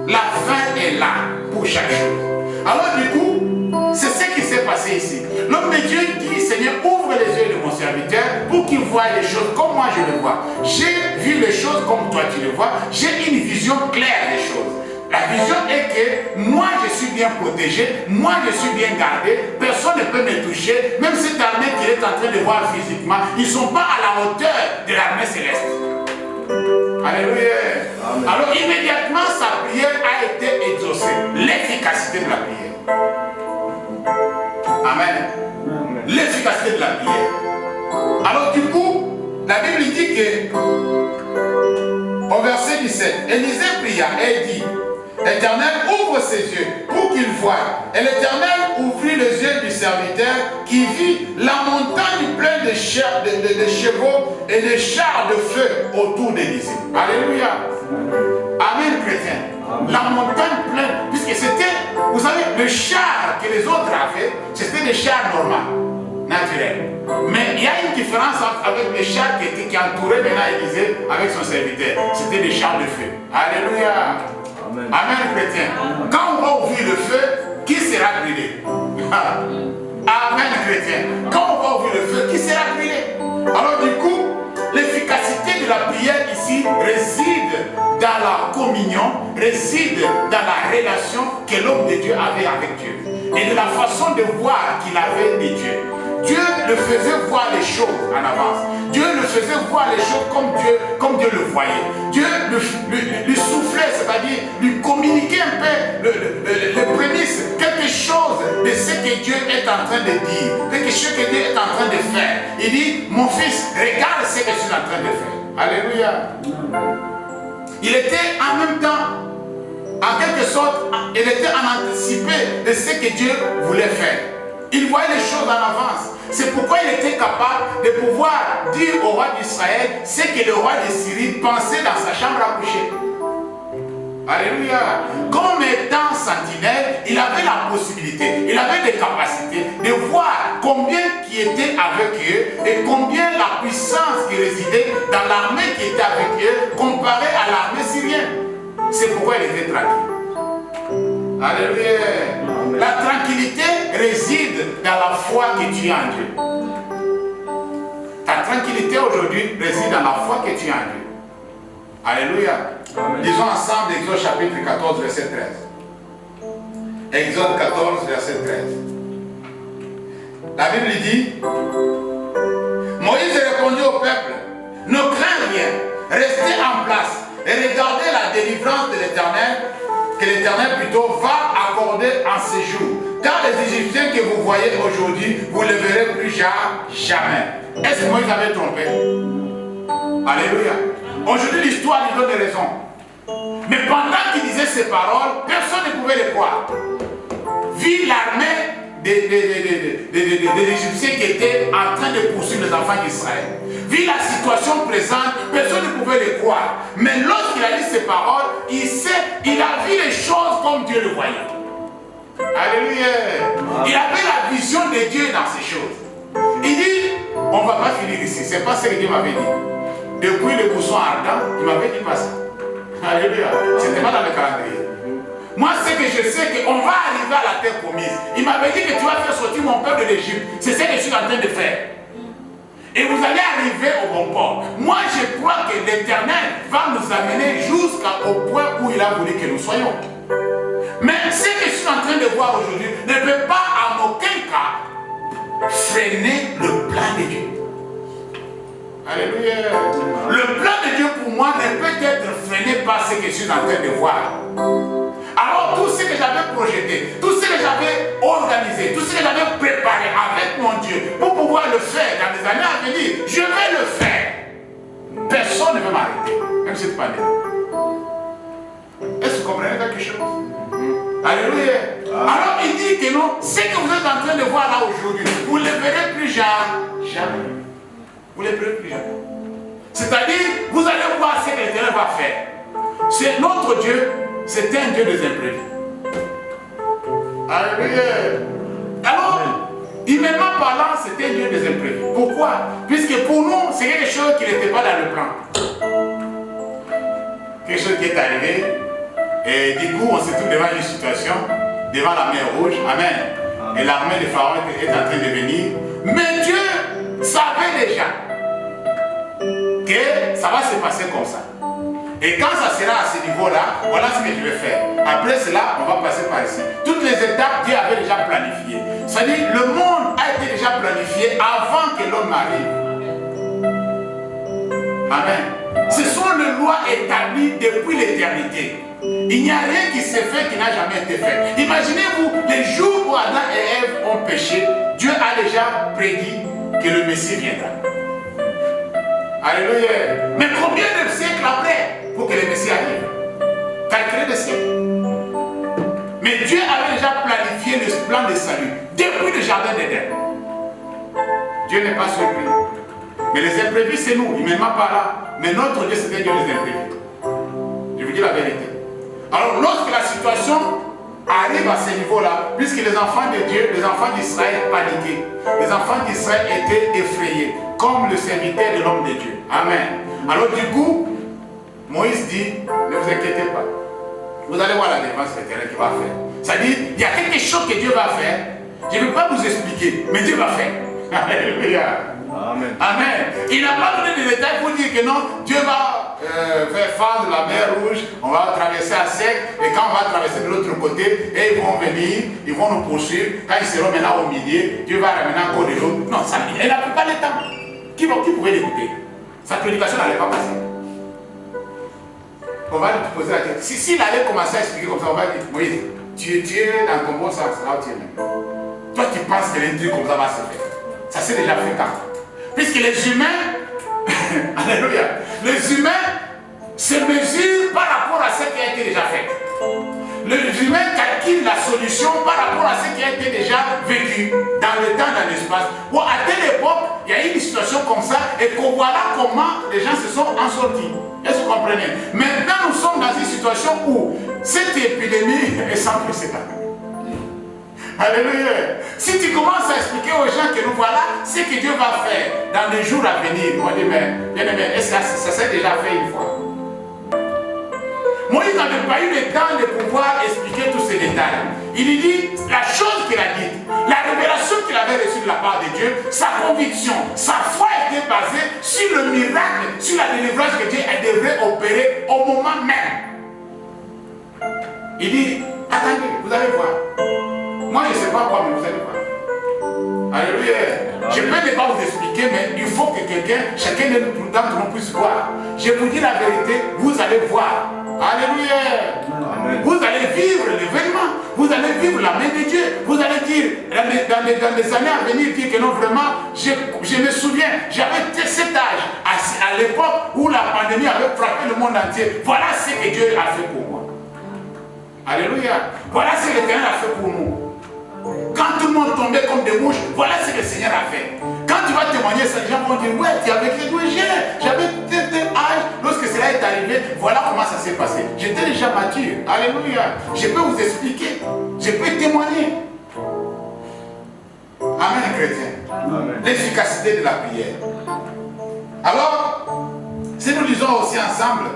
S1: La fin est là pour chaque chose. Alors du coup, c'est ce qui s'est passé ici. L'homme de Dieu dit, Seigneur, ouvre les yeux de mon serviteur pour qu'il voie les choses comme moi je le vois. J'ai vu les choses comme toi tu les vois. J'ai une vision claire des choses. La vision est que moi je suis bien protégé, moi je suis bien gardé, personne ne peut me toucher. Même cette armée qu'il est en train de voir physiquement, ils ne sont pas à la hauteur de l'armée céleste. Alléluia. Amen. Alors immédiatement sa prière a été exaucée. L'efficacité de la prière. Amen. L'efficacité de la prière. Alors du coup, la Bible dit que au verset 17, Élisée pria et dit, Éternel, ouvre ses yeux pour qu'il voie. Et l'Éternel ouvrit les yeux du serviteur qui vit la montagne pleine de chevaux et de chars de feu autour d'Élisée. Alléluia. Amen, chrétien. La montagne pleine, puisque c'était, vous savez, le char que les autres avaient, c'était des chars normaux, naturels. Mais il y a une différence avec les chars qui entouraient maintenant Élisée avec son serviteur. C'était des chars de feu. Alléluia. Amen. Amen, chrétien. Quand on va ouvrir le feu, qui sera brûlé? Amen, chrétien. Quand on va ouvrir le feu, qui sera brûlé? Alors du coup, l'efficacité de la prière ici réside dans la communion, réside dans la relation que l'homme de Dieu avait avec Dieu. Et de la façon de voir qu'il avait de Dieu. Dieu le faisait voir les choses en avance. Dieu le faisait voir les choses comme Dieu le voyait. Dieu lui soufflait, c'est-à-dire lui communiquait un peu les prémices, quelque chose de ce que Dieu est en train de dire, quelque chose que Dieu est en train de faire. Il dit, mon fils, regarde ce que je suis en train de faire. Alléluia. Il était en même temps, en quelque sorte, il était en anticipé de ce que Dieu voulait faire. Il voyait les choses en avance. C'est pourquoi il était capable de pouvoir dire au roi d'Israël ce que le roi de Syrie pensait dans sa chambre à coucher. Alléluia. Comme étant sentinelle, il avait la possibilité, il avait des capacités de voir combien qui était avec eux et combien la puissance qui résidait dans l'armée qui était avec eux comparée à l'armée syrienne. C'est pourquoi il était tranquille. Alléluia. La tranquillité réside dans la foi que tu as en Dieu. Ta tranquillité aujourd'hui réside dans la foi que tu as en Dieu. Alléluia. Amen. Lisons ensemble Exode chapitre 14, verset 13. Exode 14, verset 13. La Bible dit, Moïse répondit au peuple, ne crains rien, restez en place et regardez la délivrance de l'Éternel, que l'Éternel plutôt va accorder en ces jours. Car les Égyptiens que vous voyez aujourd'hui, vous ne les verrez plus jamais. Est-ce que Moïse avait trompé? Alléluia. Aujourd'hui, l'histoire lui donne raison. Mais pendant qu'il disait ces paroles, personne ne pouvait les croire. Vu l'armée des Égyptiens qui étaient en train de poursuivre les enfants d'Israël. Vu la situation présente, personne ne pouvait les croire. Mais lorsqu'il a dit ces paroles, il a vu les choses comme Dieu le voyait. Alléluia. Il avait la vision de Dieu dans ces choses. Il dit, on ne va pas finir ici. Ce n'est pas ce que Dieu m'avait dit. Depuis le bousson ardent, il m'avait dit pas ça. Alléluia. Ce n'était pas dans le calendrier. Moi, ce que je sais, qu'on va arriver à la terre promise. Il m'avait dit que tu vas faire sortir mon peuple de l'Égypte. C'est ce que je suis en train de faire. Et vous allez arriver au bon port. Moi, je crois que l'Éternel va nous amener jusqu'au point où il a voulu que nous soyons. Mais ce que je suis en train de voir aujourd'hui ne peut pas en aucun cas freiner le plan de Dieu. Alléluia. Le plan de Dieu pour moi ne peut être freiné par ce que je suis en train de voir. Alors tout ce que j'avais projeté, tout ce que j'avais organisé, tout ce que j'avais préparé avec mon Dieu pour pouvoir le faire dans les années à venir, je vais le faire. Personne ne veut m'arrêter, même si c'est pas bien. Est-ce que vous comprenez quelque chose? Alléluia. Alors il dit que non, ce que vous êtes en train de voir là aujourd'hui, vous ne le verrez plus jamais. Vous ne le verrez plus jamais. C'est-à-dire, vous allez voir ce que l'Éternel va faire. C'est notre Dieu, c'est un Dieu des imprévus. Alléluia. Alors, humainement parlant, c'est un Dieu des imprévus. Pourquoi? Puisque pour nous, c'est quelque chose qui n'était pas dans le plan. Quelque chose qui est arrivé. Et du coup, on se trouve devant une situation, devant la mer Rouge. Amen. Et l'armée de Pharaon est en train de venir. Mais Dieu savait déjà que ça va se passer comme ça. Et quand ça sera à ce niveau-là, voilà ce que je vais faire. Après cela, on va passer par ici. Toutes les étapes, Dieu avait déjà planifié. C'est-à-dire, le monde a été déjà planifié avant que l'homme arrive. Amen. Ce sont les lois établies depuis l'éternité. Il n'y a rien qui s'est fait qui n'a jamais été fait. Imaginez-vous, les jours où Adam et Ève ont péché, Dieu a déjà prédit que le Messie viendra. Alléluia. Mais combien de siècles après pour que le Messie arrive? Calculez des siècles. Mais Dieu avait déjà planifié le plan de salut depuis le jardin d'Éden. Dieu n'est pas surpris. Mais les imprévus, c'est nous, humainement par là. Mais notre Dieu, c'est un Dieu des imprévus. Je vous dis la vérité. Alors, lorsque la situation arrive à ce niveau-là, puisque les enfants de Dieu, les enfants d'Israël paniquaient, les enfants d'Israël étaient effrayés, comme le serviteur de l'homme de Dieu. Amen. Alors du coup, Moïse dit, ne vous inquiétez pas. Vous allez voir la défense éternelle qu'il va faire. C'est-à-dire, il y a quelque chose que Dieu va faire. Je ne vais pas vous expliquer, mais Dieu va faire. Alléluia. Amen. Amen. Il n'a pas donné de détails pour dire que non, Dieu va faire face de la mer Rouge, on va traverser à sec, et quand on va traverser de l'autre côté, et ils vont venir, ils vont nous poursuivre. Quand ils seront maintenant au milieu, Dieu va ramener encore de l'eau. Non, ça il n'a pas le temps. Qui pouvait l'écouter? Sa prédication n'allait pas passer. On va lui poser la question. S'il allait commencer à expliquer comme ça, on va dire, Moïse, tu es dans ton bon sens, là où tu es même. Toi, tu penses que l'un truc comme ça va se faire. Ça s'est déjà fait quand? Puisque les humains, alléluia, les humains se mesurent par rapport à ce qui a été déjà fait. Les humains calculent la solution par rapport à ce qui a été déjà vécu dans le temps, dans l'espace. Bon, à telle époque, il y a eu une situation comme ça et qu'on voilà comment les gens se sont en sortis. Est-ce que vous comprenez? Maintenant, nous sommes dans une situation situation où cette épidémie est sans précédent. Alléluia. Si tu commences à expliquer aux gens que nous voilà ce que Dieu va faire dans les jours à venir, on dit, mais bien aimé, est-ce que ça s'est déjà fait une fois? Moïse n'avait pas eu le temps de pouvoir expliquer tous ces détails. Il lui dit la chose qu'il a dite, la révélation qu'il avait reçue de la part de Dieu, sa conviction, sa foi était basée sur le miracle, sur la délivrance que Dieu devrait opérer au moment même. Il dit, attendez, vous allez voir. Moi je ne sais pas quoi, mais vous allez voir. Alléluia. Je peux ne pas vous expliquer, mais il faut que chacun d'entre nous puisse voir. Je vous dis la vérité, vous allez voir. Alléluia. Amen. Vous allez vivre l'événement. Vous allez vivre la main de Dieu. Vous allez dire, dans les années à venir, dire que non, vraiment, je me souviens, j'avais cet âge, à l'époque où la pandémie avait frappé le monde entier. Voilà ce que Dieu a fait pour moi. Alléluia. Voilà ce que l'Éternel a fait pour nous. Quand tout le monde tombait comme des mouches, voilà ce que le Seigneur a fait. Quand tu vas témoigner ça, les gens vont dire, ouais, tu avais créé, j'avais tel âge, lorsque cela est arrivé, voilà comment ça s'est passé. J'étais déjà mature. Alléluia. Je peux vous expliquer. Je peux témoigner. Amen, chrétien. L'efficacité de la prière. Alors, si nous lisons aussi ensemble,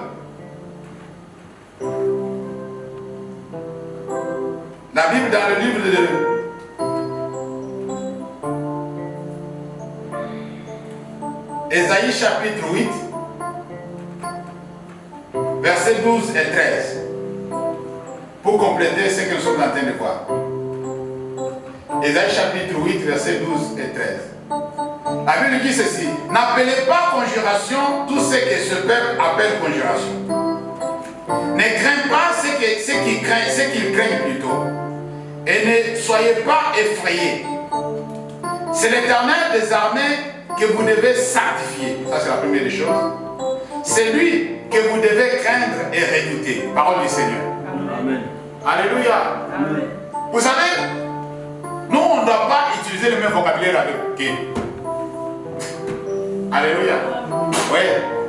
S1: la Bible dans le livre de Ésaïe chapitre 8, versets 12 et 13, pour compléter ce que nous sommes en train de voir. Ésaïe chapitre 8, versets 12 et 13. La Bible dit ceci: n'appelez pas conjuration tout ce que ce peuple appelle conjuration. Ne craignez pas ce qu'ils craignent plutôt. Et ne soyez pas effrayés. C'est l'Éternel des armées que vous devez sanctifier. Ça, c'est la première des choses. C'est lui que vous devez craindre et redouter. Parole du Seigneur. Amen. Alléluia. Amen. Vous savez, nous, on ne doit pas utiliser le même vocabulaire avec Dieu. Alléluia. Oui,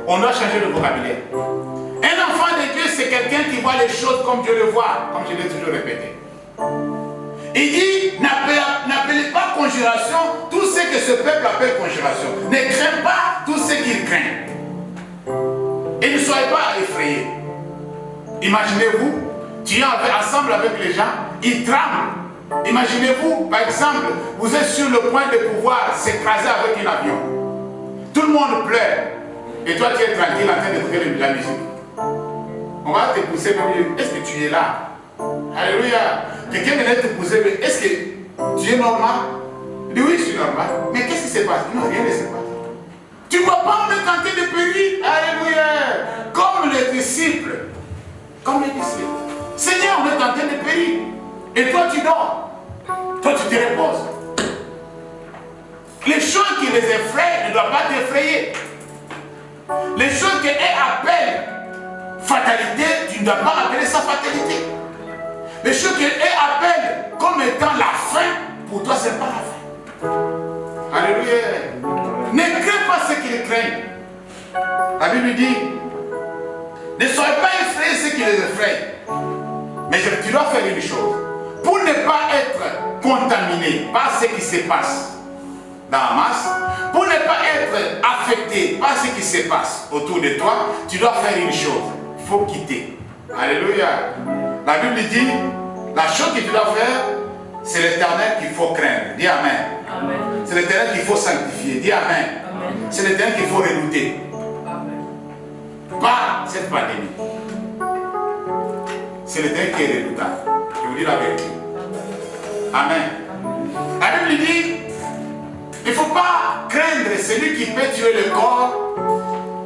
S1: on doit changer de vocabulaire. Un enfant de Dieu, c'est quelqu'un qui voit les choses comme Dieu le voit, comme je l'ai toujours répété. Il dit, n'appelez pas conjuration tout ce que ce peuple appelle conjuration. Ne craignez pas tout ce qu'il craint. Et ne soyez pas effrayés. Imaginez-vous, tu es ensemble avec les gens, ils tremblent. Imaginez-vous, par exemple, vous êtes sur le point de pouvoir s'écraser avec un avion. Tout le monde pleure. Et toi, tu es tranquille en train d'écouter la musique. On va te pousser, est-ce que tu es là? Alléluia. Quelqu'un vient te pousser, mais est-ce que tu es normal? Il dit oui, je suis normal. Mais qu'est-ce qui se passe? Non, rien ne se passe. Tu ne vois pas, on est tenté de périr. Alléluia. Comme les disciples. Comme les disciples. Seigneur, on est tenté de périr. Et toi, tu dors. Toi, tu te reposes. Les choses qui les effrayent ne doivent pas t'effrayer. Les choses qui appellent fatalité, tu ne dois pas appeler ça fatalité. Les choses qu'elle appelle comme étant la fin, pour toi, ce n'est pas la fin. Alléluia. Ne crains pas ce qu'ils craignent. La Bible dit, ne soyez pas effrayés ce qui les effraie. Mais tu dois faire une chose. Pour ne pas être contaminé par ce qui se passe dans la masse, pour ne pas être affecté par ce qui se passe autour de toi, tu dois faire une chose. Il faut quitter. Alléluia. La Bible dit, la chose que tu dois faire, c'est l'Éternel qu'il faut craindre. Dis Amen. Amen. C'est l'Éternel qu'il faut sanctifier. Dis Amen. Amen. C'est l'Éternel qu'il faut redouter. Amen. Pas cette pandémie. C'est l'Éternel qui est redoutable. Je vous dis la vérité. Amen. La Bible dit, il ne faut pas craindre celui qui peut tuer le corps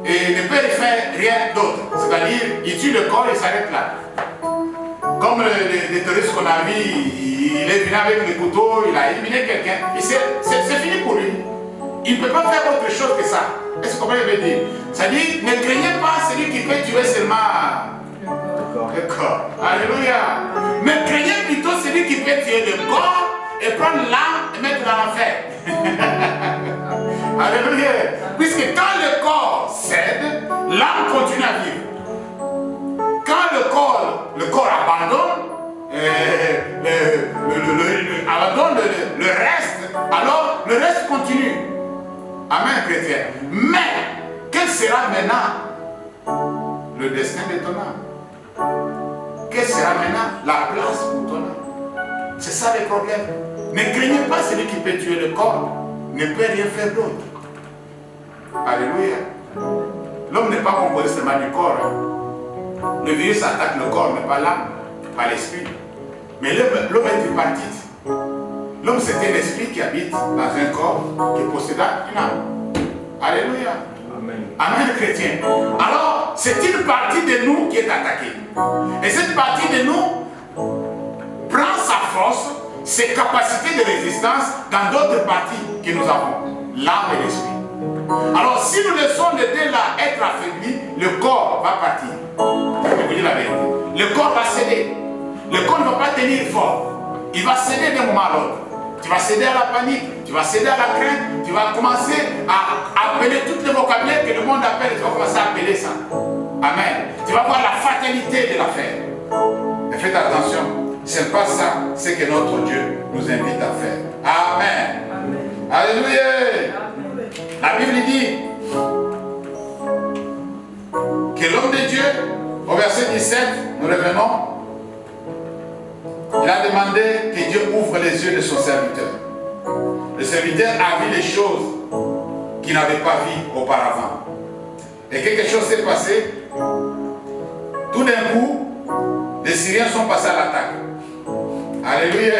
S1: et ne peut faire rien d'autre. C'est-à-dire, il tue le corps et s'arrête là. Comme les terroristes qu'on a vu, il est venu avec le couteau, il a éliminé quelqu'un. C'est fini pour lui. Il ne peut pas faire autre chose que ça. Est-ce que vous comprenez ce que je veux dire? C'est-à-dire, ne craignez pas celui qui peut tuer seulement le corps. Alléluia. Mais craignez plutôt celui qui peut tuer le corps et prendre l'âme et mettre dans l'enfer. Alléluia. Puisque quand le corps cède, l'âme continue à vivre. Quand le le corps abandonne, abandonne le reste, alors le reste continue. Amen, chrétien. Mais, quel sera maintenant le destin de ton âme? Quelle sera maintenant la place pour ton âme? C'est ça le problème. Ne craignez pas celui qui peut tuer le corps, ne peut rien faire d'autre. Alléluia. L'homme n'est pas composé seulement du corps. Le virus attaque le corps, mais pas l'âme, pas l'esprit. Mais l'homme est tripartite. L'homme, c'est un esprit qui habite dans un corps qui possède une âme. Alléluia. Amen. Amen, chrétien. Alors, c'est une partie de nous qui est attaquée. Et cette partie de nous prend sa force, ses capacités de résistance dans d'autres parties que nous avons, l'âme et l'esprit. Alors, si nous laissons les deux là être affaiblis, le corps va partir. Je vais vous dire la vérité. Le corps va céder. Le corps ne va pas tenir fort. Il va céder d'un moment à l'autre. Tu vas céder à la panique, tu vas céder à la crainte, tu vas commencer à appeler tous les vocabulaires que le monde appelle, tu vas commencer à appeler ça. Amen. Tu vas voir la fatalité de l'affaire. Mais faites attention, ce n'est pas ça, c'est que notre Dieu nous invite à faire. Amen. Amen. Alléluia. Amen. La Bible dit que l'homme de Dieu, au verset 17, nous revenons, il a demandé que Dieu ouvre les yeux de son serviteur. Le serviteur a vu les choses qu'il n'avait pas vues auparavant. Et quelque chose s'est passé. Tout d'un coup, les Syriens sont passés à l'attaque. Alléluia.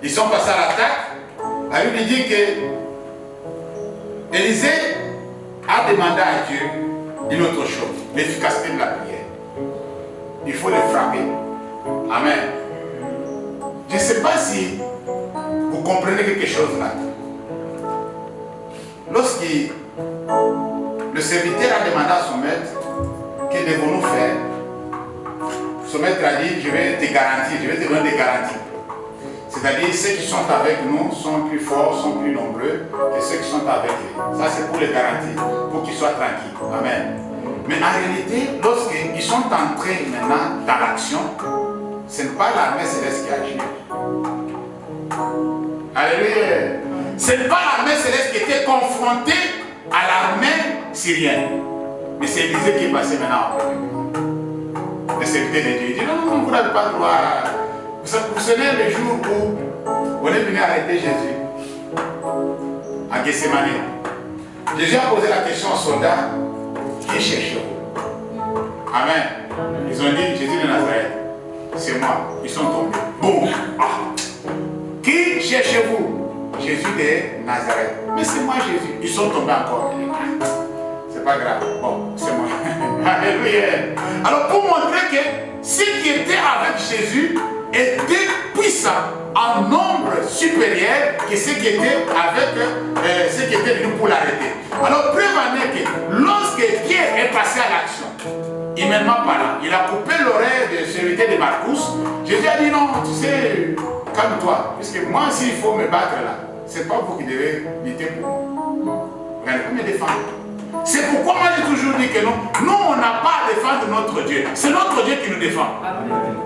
S1: Ils sont passés à l'attaque. La Bible dit que Élisée a demandé à Dieu une autre chose, l'efficacité de la prière. Il faut les frapper. Amen. Je ne sais pas si vous comprenez quelque chose là. Lorsque le serviteur a demandé à son maître, que devons-nous faire? Son maître a dit, je vais te garantir, je vais te donner des garanties. C'est-à-dire, ceux qui sont avec nous sont plus forts, sont plus nombreux que ceux qui sont avec eux. Ça, c'est pour les garantir, pour qu'ils soient tranquilles. Amen. Mais en réalité, lorsqu'ils sont entrés maintenant dans l'action, ce n'est pas l'armée céleste qui agit. Alléluia. Ce n'est pas l'armée céleste qui était confrontée à l'armée syrienne. Mais c'est Élisée qui est passé maintenant. Le serviteur de Dieu dit non, vous n'avez pas le droit. Vous savez le jour où on est venu arrêter Jésus à Gethsémani. Jésus a posé la question aux soldats, qui cherchez-vous? Amen. Ils ont dit Jésus de Nazareth. C'est moi. Ils sont tombés. Boum. Ah. Qui cherchez-vous? Jésus de Nazareth. Mais c'est moi Jésus. Ils sont tombés encore. C'est pas grave. Bon, c'est moi. Alléluia. Alors pour montrer que ceux qui étaient avec Jésus étaient puissants en nombre supérieur que ceux qui étaient avec ceux qui étaient venus pour l'arrêter. Alors preuve en est que lorsque Pierre est passé à l'action, humainement parlant, il a coupé l'oreille de celui de Marcus. Jésus a dit non, tu sais, calme-toi, puisque moi s'il faut me battre là, c'est pas vous qui devez lutter pour moi. Vous allez pas me défendre. C'est pourquoi moi j'ai toujours dit que non, nous on n'a pas à défendre notre Dieu. C'est notre Dieu qui nous défend. Amen.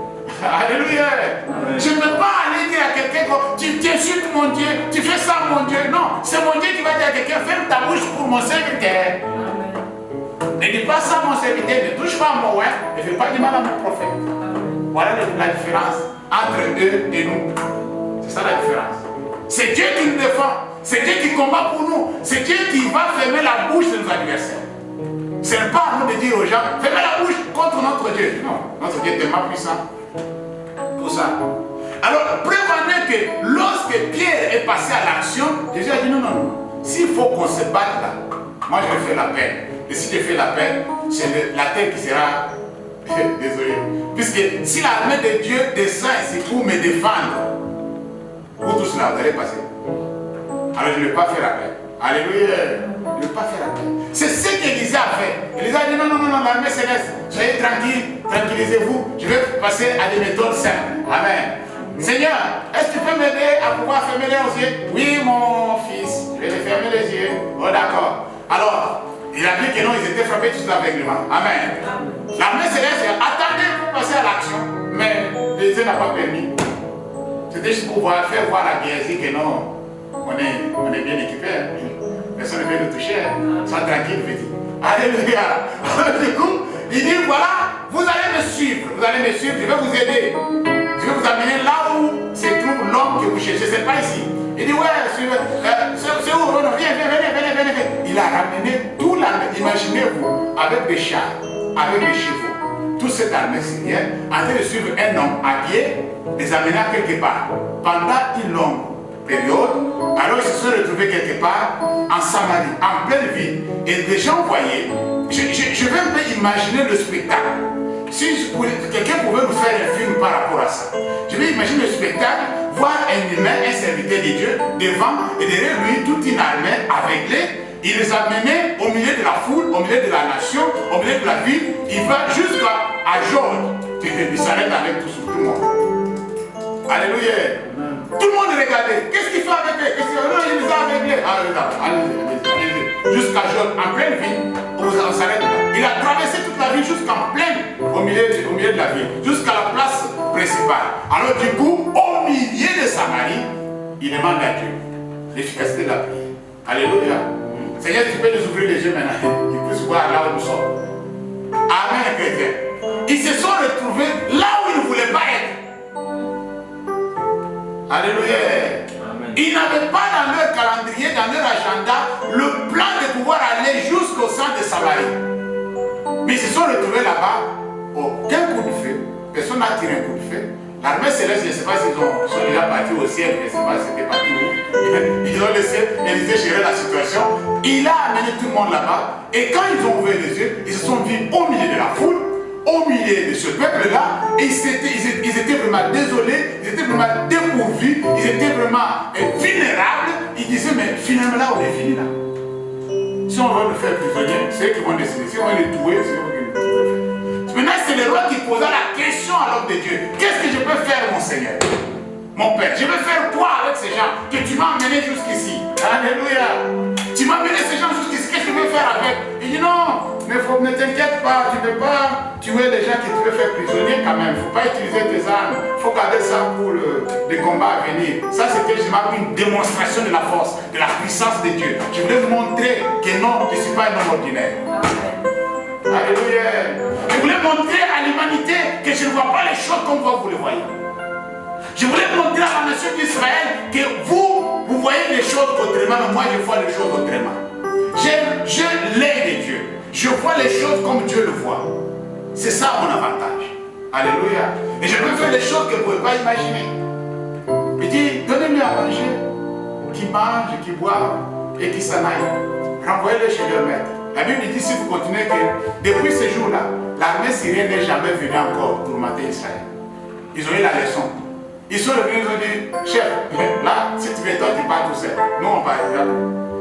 S1: Alléluia. Amen. Je ne peux pas aller dire à quelqu'un tu insultes mon Dieu, tu fais ça mon Dieu. Non, c'est mon Dieu qui va dire à quelqu'un ferme ta bouche pour mon serviteur. Ne dis pas ça mon serviteur, ne touche pas à mon ouais, ne fais pas du mal à mon prophète. Voilà la différence entre eux et nous. C'est ça la différence. C'est Dieu qui nous défend. C'est Dieu qui combat pour nous. C'est Dieu qui va fermer la bouche de nos adversaires. Ce n'est pas à nous de dire aux gens, fermez la bouche contre notre Dieu. Non, notre Dieu est tellement puissant. Tout ça. Alors, prévenez que lorsque Pierre est passé à l'action, Jésus a dit non, non, non. S'il faut qu'on se batte là, moi je vais faire la peine. Et si je fais la peine, c'est la terre qui sera désolé. Puisque si l'armée de Dieu descend ici pour me défendre, vous tous là, vous allez passer. Alors je ne vais pas faire appel. Alléluia. Je ne vais pas faire appel. C'est ce qu'Élisée a fait. Élisée a dit non, non, non, non, l'armée céleste. Soyez tranquille, tranquillisez-vous. Je vais passer à des méthodes simples. Amen. Seigneur, est-ce que tu peux m'aider à pouvoir fermer les yeux? Oui, mon fils. Je vais les fermer les yeux. Oh, d'accord. Alors, il a dit que non, ils étaient frappés tous l'aveuglement. Amen. L'armée céleste, attendez. pour faire voir la guérison que non, on est bien équipé. Personne ne veut nous toucher. Sois tranquille, petit. Alléluia. Du coup, il dit voilà, vous allez me suivre. Vous allez me suivre, je vais vous aider. Je vais vous amener là où se trouve l'homme que vous cherchez. C'est pas ici. Il dit ouais, c'est où? Viens. Il a ramené tout l'armée. Imaginez-vous, avec des chars, avec des chevaux, toute cette armée syrienne, en train de suivre un homme à pied, les amener à quelque part. Pendant une longue période, alors ils se sont retrouvés quelque part en Samarie, en pleine ville. Et les gens voyaient, je vais un peu imaginer le spectacle. Si quelqu'un pouvait nous faire un film par rapport à ça, je vais imaginer le spectacle, voir un humain, un serviteur de Dieu, devant et derrière lui toute une armée aveuglée. Il les a menés au milieu de la foule, au milieu de la nation, au milieu de la ville. Il va jusqu'à Jordan. Il s'arrête avec tout le monde. Alléluia. Tout le monde regardait. Qu'est-ce qu'il fait avec eux? Il les a aveuglés. Allez. Jusqu'à Jordan, en pleine ville, on s'arrête là. Il a traversé toute la ville jusqu'en pleine, au milieu de la ville, jusqu'à la place principale. Alors du coup, au milieu de Samarie, il demande à Dieu l'efficacité de la prière. Alléluia. Seigneur, tu peux nous ouvrir les yeux maintenant. Ils puissent voir là où nous sommes. Amen, chrétien. Ils se sont retrouvés là où ils ne voulaient pas être. Alléluia. Amen. Ils n'avaient pas dans leur calendrier, dans leur agenda, le plan de pouvoir aller jusqu'au centre de Samarie. Mais ils se sont retrouvés là-bas. Aucun coup de feu. Personne n'a tiré un coup de feu. L'armée céleste, je ne sais pas s'ils sont déjà partis au ciel, je ne sais pas si c'était parti où. Ils ont laissé Élisée gérer la situation. Il a amené tout le monde là-bas. Et quand ils ont ouvert les yeux, ils se sont vus au milieu de la foule, au milieu de ce peuple-là. Et ils étaient vraiment désolés, ils étaient vraiment dépourvus, ils étaient vraiment vulnérables. Ils disaient, mais finalement là, on est fini là. Si on veut nous faire prisonniers, c'est eux qui vont décider. Si on veut les tuer, c'est eux qui vont les faire. Maintenant, c'est le roi qui posa la question à l'homme de Dieu. Qu'est-ce que je peux faire, mon Seigneur? Mon Père, je vais faire quoi avec ces gens que tu m'as amené jusqu'ici? Alléluia. Tu m'as amené ces gens jusqu'ici, qu'est-ce que je vais faire avec? Il dit non, mais ne t'inquiète pas, tu ne peux pas tuer les gens que tu veux faire prisonniers quand même. Il ne faut pas utiliser tes armes. Il faut garder ça pour les combats à venir. Ça, c'était une démonstration de la force, de la puissance de Dieu. Je voulais vous montrer que non, je ne suis pas un homme ordinaire. Alléluia. Je voulais montrer à l'humanité que je ne vois pas les choses comme vous les voyez. Je voulais montrer à la nation d'Israël que vous voyez les choses autrement, mais moi je vois les choses autrement. Je l'ai de Dieu. Je vois les choses comme Dieu le voit. C'est ça mon avantage. Alléluia. Et je peux faire des choses que vous ne pouvez pas imaginer. Il dit, donnez-lui à manger, qui mange, qui boit et qui s'en aille. Renvoyez-les chez leur maître. La Bible dit, si vous continuez, que depuis ce jour-là, l'armée syrienne n'est jamais venue encore tourmenter Israël. Ils ont eu la leçon. Ils sont revenus, ils ont dit, chef, là, si tu veux, toi, tu pars tout seul. Nous, on part.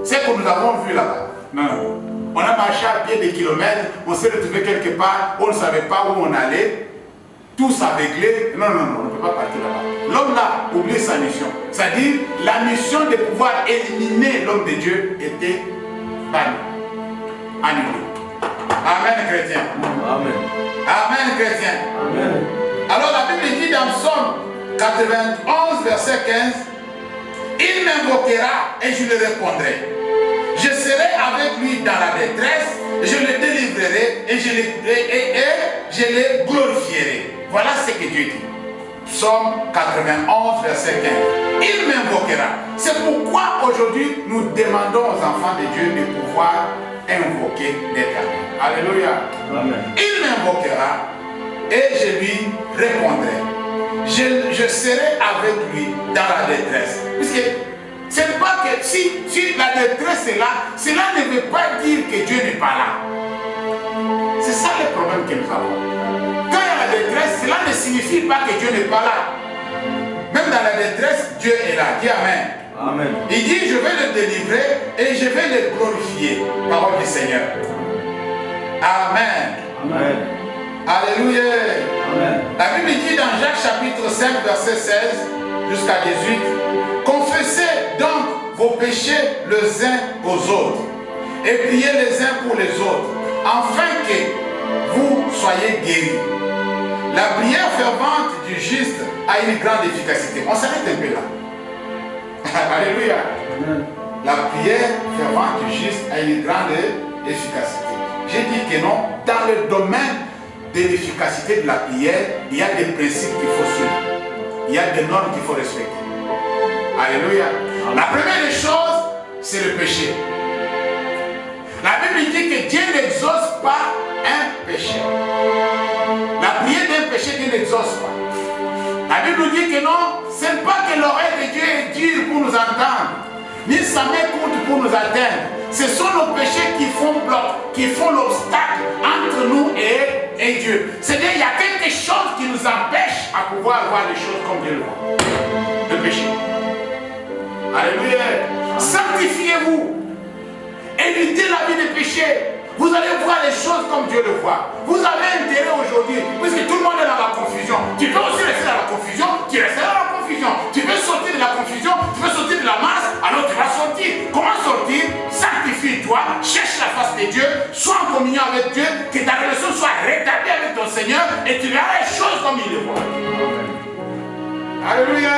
S1: C'est que nous avons vu là-bas. Non. On a marché à pied des kilomètres, on s'est retrouvé quelque part, on ne savait pas où on allait, tous aveuglés. Non, on ne peut pas partir là-bas. L'homme là, oublie sa mission. C'est-à-dire, la mission de pouvoir éliminer l'homme de Dieu était bannie. Annulé. Amen, chrétien.
S2: Amen.
S1: Amen, chrétien.
S2: Amen.
S1: Alors la Bible dit dans Psaume 91, verset 15, il m'invoquera et je le répondrai. Je serai avec lui dans la détresse, je le délivrerai et je le glorifierai. Voilà ce que Dieu dit. Psaume 91, verset 15. Il m'invoquera. C'est pourquoi aujourd'hui nous demandons aux enfants de Dieu de pouvoir invoquer l'Éternel. Alléluia.
S2: Amen.
S1: Il m'invoquera et je lui répondrai. Je serai avec lui dans la détresse. Puisque ce n'est pas que si la détresse est là, cela ne veut pas dire que Dieu n'est pas là. C'est ça le problème que nous avons. Quand il y a la détresse, cela ne signifie pas que Dieu n'est pas là. Même dans la détresse, Dieu est là. Dis Amen.
S2: Amen.
S1: Il dit, je vais le délivrer et je vais le glorifier. Parole du Seigneur. Amen.
S2: Amen.
S1: Alléluia.
S2: Amen.
S1: La Bible dit dans Jacques chapitre 5, verset 16 jusqu'à 18, confessez donc vos péchés les uns aux autres et priez les uns pour les autres, afin que vous soyez guéris. La prière fervente du juste a une grande efficacité. On s'arrête un peu là. Alléluia. La prière fervente du juste a une grande efficacité. J'ai dit que non, dans le domaine de l'efficacité de la prière, il y a des principes qu'il faut suivre. Il y a des normes qu'il faut respecter. Alléluia. La première des choses, c'est le péché. La Bible dit que Dieu n'exauce pas un péché. La prière d'un péché, Dieu n'exauce pas. La Bible nous dit que non, ce n'est pas que l'oreille de Dieu est dure pour nous entendre, ni sa main courte pour nous atteindre. Ce sont nos péchés qui font bloc, qui font l'obstacle entre nous et Dieu. C'est-à-dire qu'il y a quelque chose qui nous empêche à pouvoir voir les choses comme Dieu le voit. Le péché. Alléluia. Sanctifiez-vous. Évitez la vie des péchés. Vous allez voir les choses comme Dieu le voit. Vous avez intérêt aujourd'hui, puisque tout le monde est dans la confusion. Tu peux aussi rester dans la confusion, tu resteras dans la confusion. Tu veux sortir de la confusion, tu veux sortir de la masse, alors tu vas sortir. Comment sortir? Sanctifie-toi, cherche la face de Dieu, sois en communion avec Dieu, que ta relation soit rétablie avec ton Seigneur et tu verras les choses comme il les voit. Alléluia.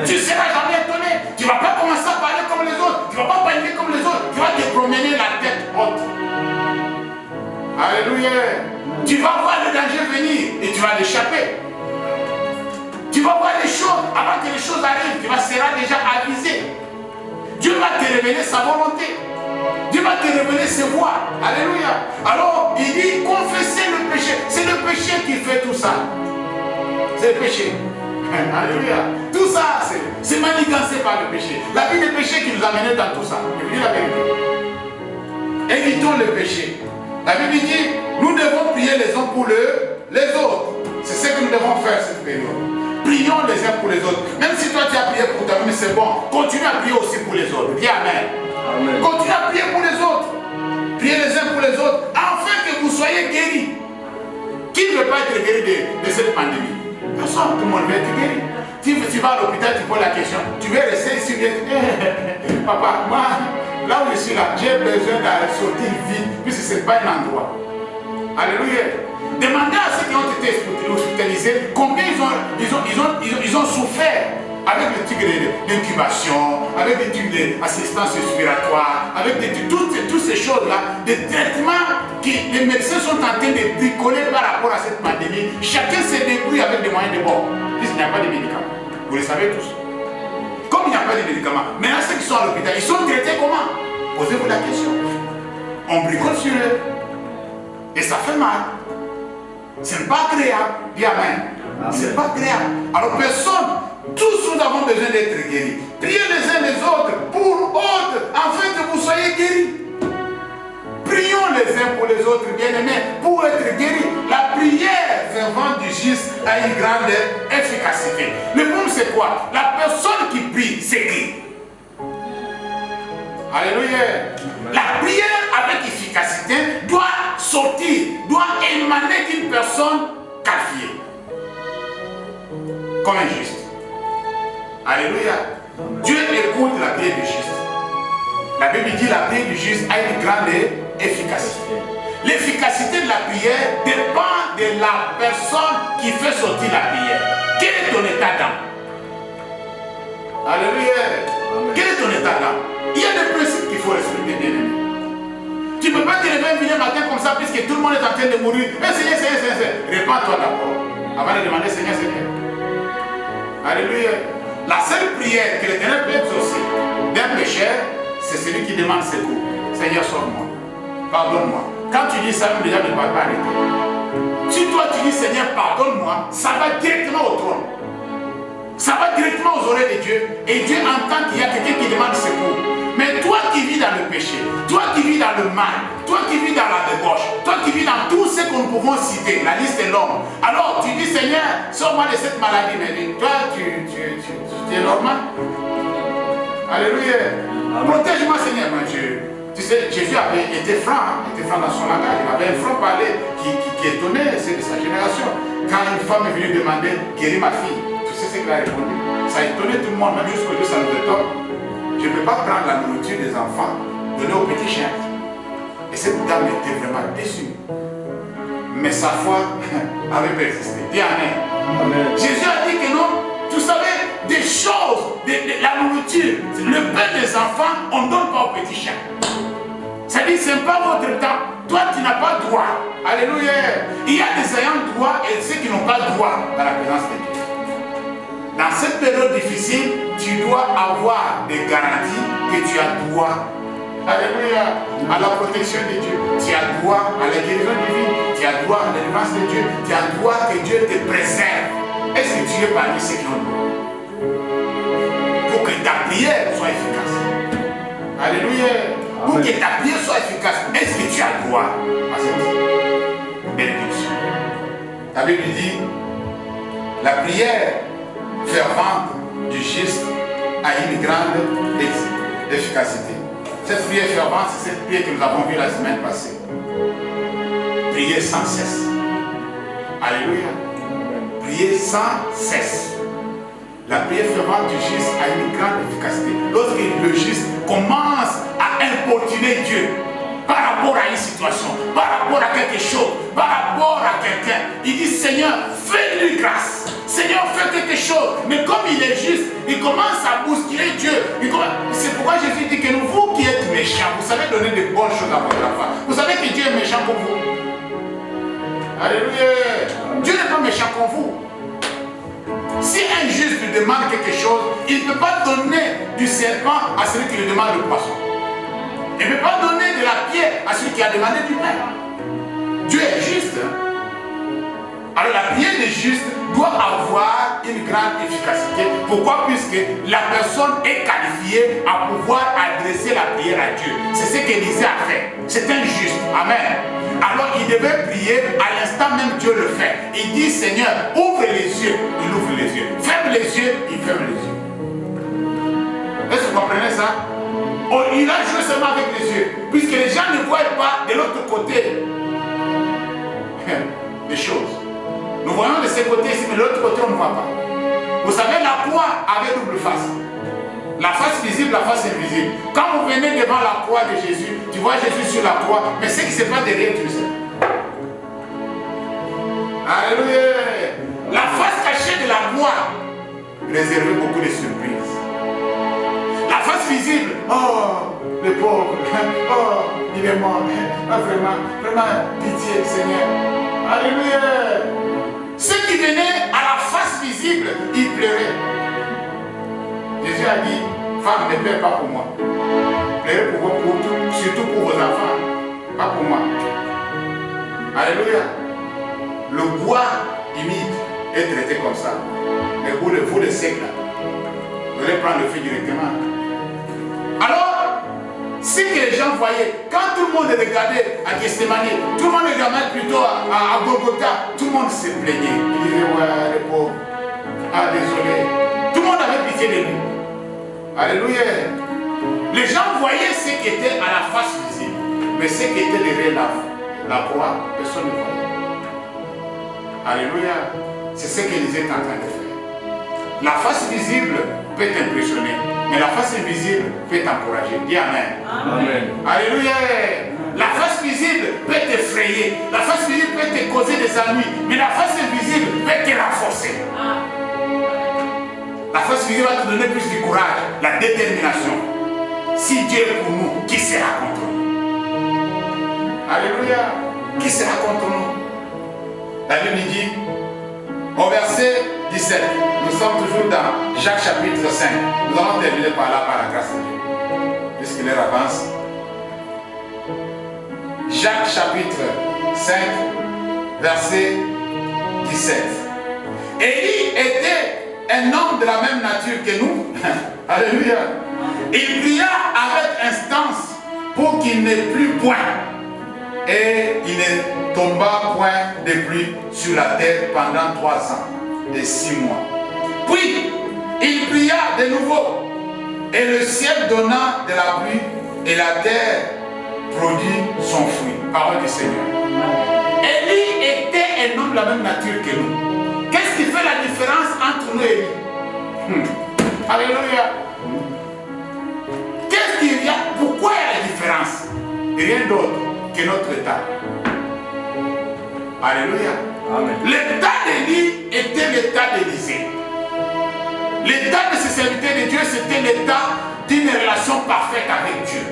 S1: Tu ne seras jamais étonné. Tu ne vas pas commencer à parler comme les autres. Tu ne vas pas paniquer comme les autres. Tu vas te promener la tête haute. Alléluia. Tu vas voir le danger venir et tu vas l'échapper. Tu vas voir les choses. Avant que les choses arrivent, tu seras déjà avisé. Dieu va te révéler sa volonté. Dieu va te révéler ses voies. Alléluia. Alors, il dit, confessez le péché. C'est le péché qui fait tout ça. C'est le péché. Alléluia. Tout ça, c'est manigancé par le péché. La vie des péchés qui nous a menés dans tout ça. Je vous dis la vérité. Évitons le péché. La Bible dit, nous devons prier les uns pour les autres. C'est ce que nous devons faire cette période. Prions les uns pour les autres. Même si toi tu as prié pour toi-même, c'est bon. Continue à prier aussi pour les autres. Dis Amen. Amen. Continue à prier pour les autres. Priez les uns pour les autres. Afin que vous soyez guéris. Qui ne veut pas être guéri de cette pandémie? Personne, tout le monde veut être guéri. Si tu vas à l'hôpital, tu poses la question. Tu veux rester ici, papa, moi, là où je suis là, j'ai besoin d'aller sortir vite, puisque ce n'est pas un endroit. Alléluia. Demandez à ceux qui ont été hospitalisés combien ils ont souffert avec les trucs d'incubation, avec les trucs d'assistance respiratoire, avec toutes ces choses-là, des traitements que les médecins sont en train de bricoler par rapport à cette pandémie. Chacun se débrouille avec des moyens de bord, puisqu'il n'y a pas de médicaments. Vous le savez tous. Comme il n'y a pas de médicaments, maintenant ceux qui sont à l'hôpital, ils sont traités comment? Posez-vous la question. On bricole sur eux. Et ça fait mal. Ce n'est pas agréable. Dis Amen. Ce n'est pas agréable. Alors personne, tous nous avons besoin d'être guéris. Priez les uns les autres pour autres, afin que vous soyez guéris. Prions les uns pour les autres, bien-aimés, pour être guéris. La prière fervente du juste a une grande efficacité. Le problème c'est quoi? La personne qui prie, c'est qui? Alléluia. La prière avec efficacité doit sortir, doit émaner d'une personne qualifiée. Comme un juste. Alléluia. Dieu écoute la prière du juste. La Bible dit la prière du juste a une grande efficacité. L'efficacité de la prière dépend de la personne qui fait sortir la prière. Quel est ton état d'âme? Alléluia. Quel est ton état d'âme? Il y a des principes qu'il faut respecter, bien aimé. Tu ne peux pas te lever un vilain matin comme ça puisque tout le monde est en train de mourir. Mais Seigneur, répands-toi d'abord avant de demander Seigneur. Alléluia. La seule prière que l'Éternel peut exaucer d'un pécheur, c'est celui qui demande secours. Seigneur, sauve-moi. Pardonne-moi. Quand tu dis ça, déjà ne va pas arrêter. Si toi tu dis Seigneur, pardonne-moi, ça va directement au trône. Ça va directement aux oreilles de Dieu. Et Dieu entend qu'il y a quelqu'un qui demande secours. Mais toi qui vis dans le péché, toi qui vis dans le mal, toi qui vis dans la débauche, toi qui vis dans tout ce que nous pouvons citer, la liste est longue. Alors tu dis Seigneur, sors-moi de cette maladie. Mais toi, tu es normal. Alléluia. Protège-moi Seigneur, mon Dieu. Tu sais, Jésus avait été franc, dans son langage. Il avait un franc parler qui étonnait ceux de sa génération. Quand une femme est venue demander, guéris ma fille, tu sais ce qu'il a répondu? Ça a étonné tout le monde, même jusqu'au jour ça nous étonne. Je ne peux pas prendre la nourriture des enfants, donner aux petits chiens. Et cette dame était vraiment déçue. mais sa foi avait persisté. Dis Amen. Amen. Jésus a dit que non, vous savez, des choses, la nourriture, le pain des enfants, on ne donne pas aux petits chiens. Ça dit, ce n'est pas votre temps. Toi, tu n'as pas droit. Alléluia. Il y a des ayants droit et ceux qui n'ont pas droit dans la présence de Dieu. Dans cette période difficile, tu dois avoir des garanties que tu as droit. Alléluia. À la protection de Dieu. Tu as droit à la guérison divine. Tu as droit à la délivrance de Dieu. Tu as droit que Dieu te préserve. Est-ce que tu es parmi ceux qui ont droit? Pour que ta prière soit efficace. Alléluia. Pour que ta prière soit efficace, est-ce que tu as droit à cette bénédiction? La Bible dit, la prière fervente du juste a une grande efficacité. Cette prière fervente, c'est cette prière que nous avons vue la semaine passée. Prier sans cesse. Alléluia. Prier sans cesse. La prière fervente du juste a une grande efficacité. Lorsque le juste commence à importuner Dieu par rapport à une situation, par rapport à quelque chose, par rapport à quelqu'un, il dit Seigneur, fais-lui grâce. Seigneur, fais quelque chose. Mais comme il est juste, il commence à bousculer Dieu. C'est pourquoi Jésus dit que vous qui êtes méchants, vous savez donner de bonnes choses à votre enfant. Vous savez que Dieu est méchant pour vous. Alléluia. Dieu n'est pas méchant pour vous. Si un juste lui demande quelque chose, il ne peut pas donner du serpent à celui qui lui demande le poisson. Il ne peut pas donner de la pierre à celui qui a demandé du pain. Dieu est juste. Alors la prière des justes doit avoir une grande efficacité. Pourquoi? Puisque la personne est qualifiée à pouvoir adresser la prière à Dieu. C'est ce qu'Élisée a fait. C'est un juste. Amen. Alors il devait prier, à l'instant même Dieu le fait. Il dit Seigneur, ouvre les yeux, il ouvre les yeux. Ferme les yeux, il ferme les yeux. Est-ce que vous comprenez ça? Oh, il a joué seulement avec les yeux, puisque les gens ne voient pas de l'autre côté des choses. Nous voyons de ce côté ici, mais de l'autre côté on ne voit pas. Vous savez, la croix avait double face. La face visible, la face invisible. Quand vous venez devant la croix de Jésus, tu vois Jésus sur la croix, mais ce qui se passe derrière, tu le sais. Alléluia. La face cachée de la croix réservait beaucoup de surprises. La face visible, oh, le pauvre, oh, il est mort. Oh, vraiment, pitié, Seigneur. Alléluia. Ceux qui venaient à la face visible, ils pleuraient. Jésus a dit, femme, ne pleure pas pour moi. Pleurez pour vous, surtout pour vos enfants, pas pour moi. Alléluia. Le bois humide est traité comme ça. Mais vous le sec là, vous allez prendre le feu directement. Alors, ce que les gens voyaient, quand tout le monde regardait à Gethsémani, tout le monde regardait plutôt à Golgotha, tout le monde se plaignait. Il disait, ouais, le pauvre, ah désolé. Tout le monde avait pitié de lui. Alléluia. Les gens voyaient ce qui était à la face visible, mais ce qui était derrière la croix, personne ne voyait. Alléluia. C'est ce qu'Élisée est en train de faire. La face visible peut t'impressionner, mais la face invisible peut t'encourager. Dis Amen. Amen. Alléluia. La face visible peut t'effrayer, la face visible peut te causer des ennuis, mais la face invisible peut te renforcer. La face visible va te donner plus de courage, la détermination. Si Dieu est pour nous, qui sera contre nous? Alléluia. Qui sera contre nous? La Bible dit, au verset 17, nous sommes toujours dans Jacques chapitre 5. Nous allons terminer par là, par la grâce de Dieu, puisque l'heure avance. Jacques chapitre 5, verset 17. Élie était un homme de la même nature que nous. Alléluia. Il pria avec instance pour qu'il n'ait plus point. Et il ne tomba point de pluie sur la terre pendant 3 ans et 6 mois. Puis, il pria de nouveau. Et le ciel donna de la pluie et la terre produit son fruit. Parole du Seigneur. Élie était un homme de la même nature que nous. Qu'est-ce qui fait la différence entre nous et lui? Alléluia. Qu'est-ce qu'il y a? Pourquoi il y a la différence? Rien d'autre que notre état. Alléluia.
S2: Amen.
S1: L'état d'Élie était l'état d'Élisée. L'état de ses serviteurs de Dieu, c'était l'état d'une relation parfaite avec Dieu.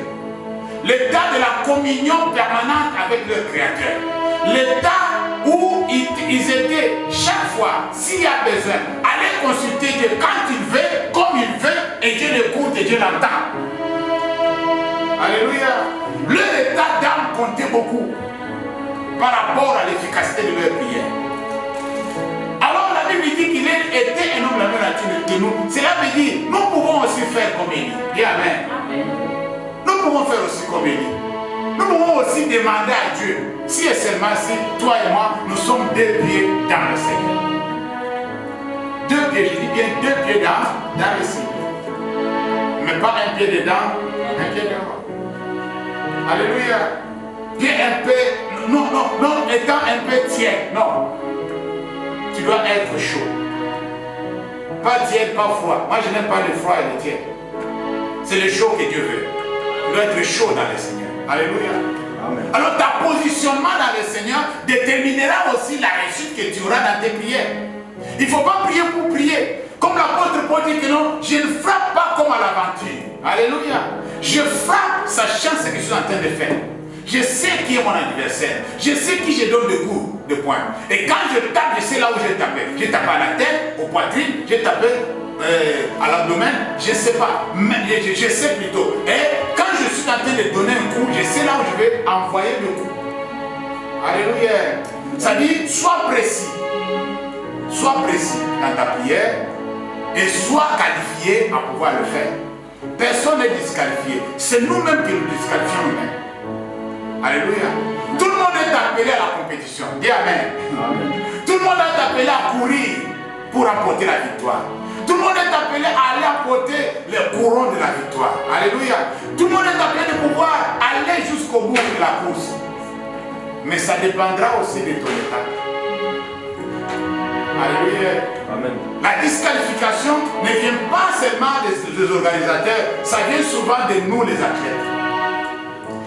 S1: L'état de la communion permanente avec le Créateur. L'état où ils étaient chaque fois, s'il y a besoin, aller consulter Dieu quand il veut, comme il veut, et Dieu l'écoute et Dieu l'entend. Alléluia. Leur état d'âme comptait beaucoup par rapport à l'efficacité de leur prière. Alors la Bible dit qu'il était un homme de la même nature que nous. Cela veut dire nous pouvons aussi faire comme Élie. Dis Amen. Nous pouvons faire aussi comme Élie. Nous pouvons aussi demander à Dieu, si et seulement si toi et moi, nous sommes deux pieds dans le Seigneur. Deux pieds, je dis bien deux pieds dans le Seigneur. Mais pas un pied dedans, un pied dehors. Alléluia. Pied un peu, non, étant un peu tiède, non. Tu dois être chaud. Pas tiède, pas froid. Moi, je n'aime pas le froid et le tiède. C'est le chaud que Dieu veut. Tu dois être chaud dans le Seigneur. Alléluia.
S2: Amen.
S1: Alors, ta positionnement dans le Seigneur déterminera aussi la réussite que tu auras dans tes prières. Il ne faut pas prier pour prier. Comme l'apôtre Paul dit que non, je ne frappe pas comme à l'aventure. Alléluia. Je frappe sachant ce que je suis en train de faire. Je sais qui est mon adversaire. Je sais qui je donne de coups, de poing. Et quand je tape, je sais là où je tape. Je tape à la tête, aux poitrines, je tape à l'abdomen, je ne sais pas. Mais je sais plutôt. Et quand je suis en train de donner un coup, je sais là où je vais envoyer le coup. Alléluia. Ça dit, sois précis. Sois précis dans ta prière et sois qualifié à pouvoir le faire. Personne n'est disqualifié. C'est nous-mêmes qui nous disqualifions nous-mêmes. Alléluia. Tout le monde est appelé à la compétition. Dis Amen.
S2: Amen.
S1: Tout le monde est appelé à courir pour remporter la victoire. Tout le monde est appelé à aller apporter les courants de la victoire. Alléluia. Tout le monde est appelé de pouvoir aller jusqu'au bout de la course. Mais ça dépendra aussi de ton état. Alléluia.
S2: Amen.
S1: La disqualification ne vient pas seulement des organisateurs, ça vient souvent de nous les athlètes.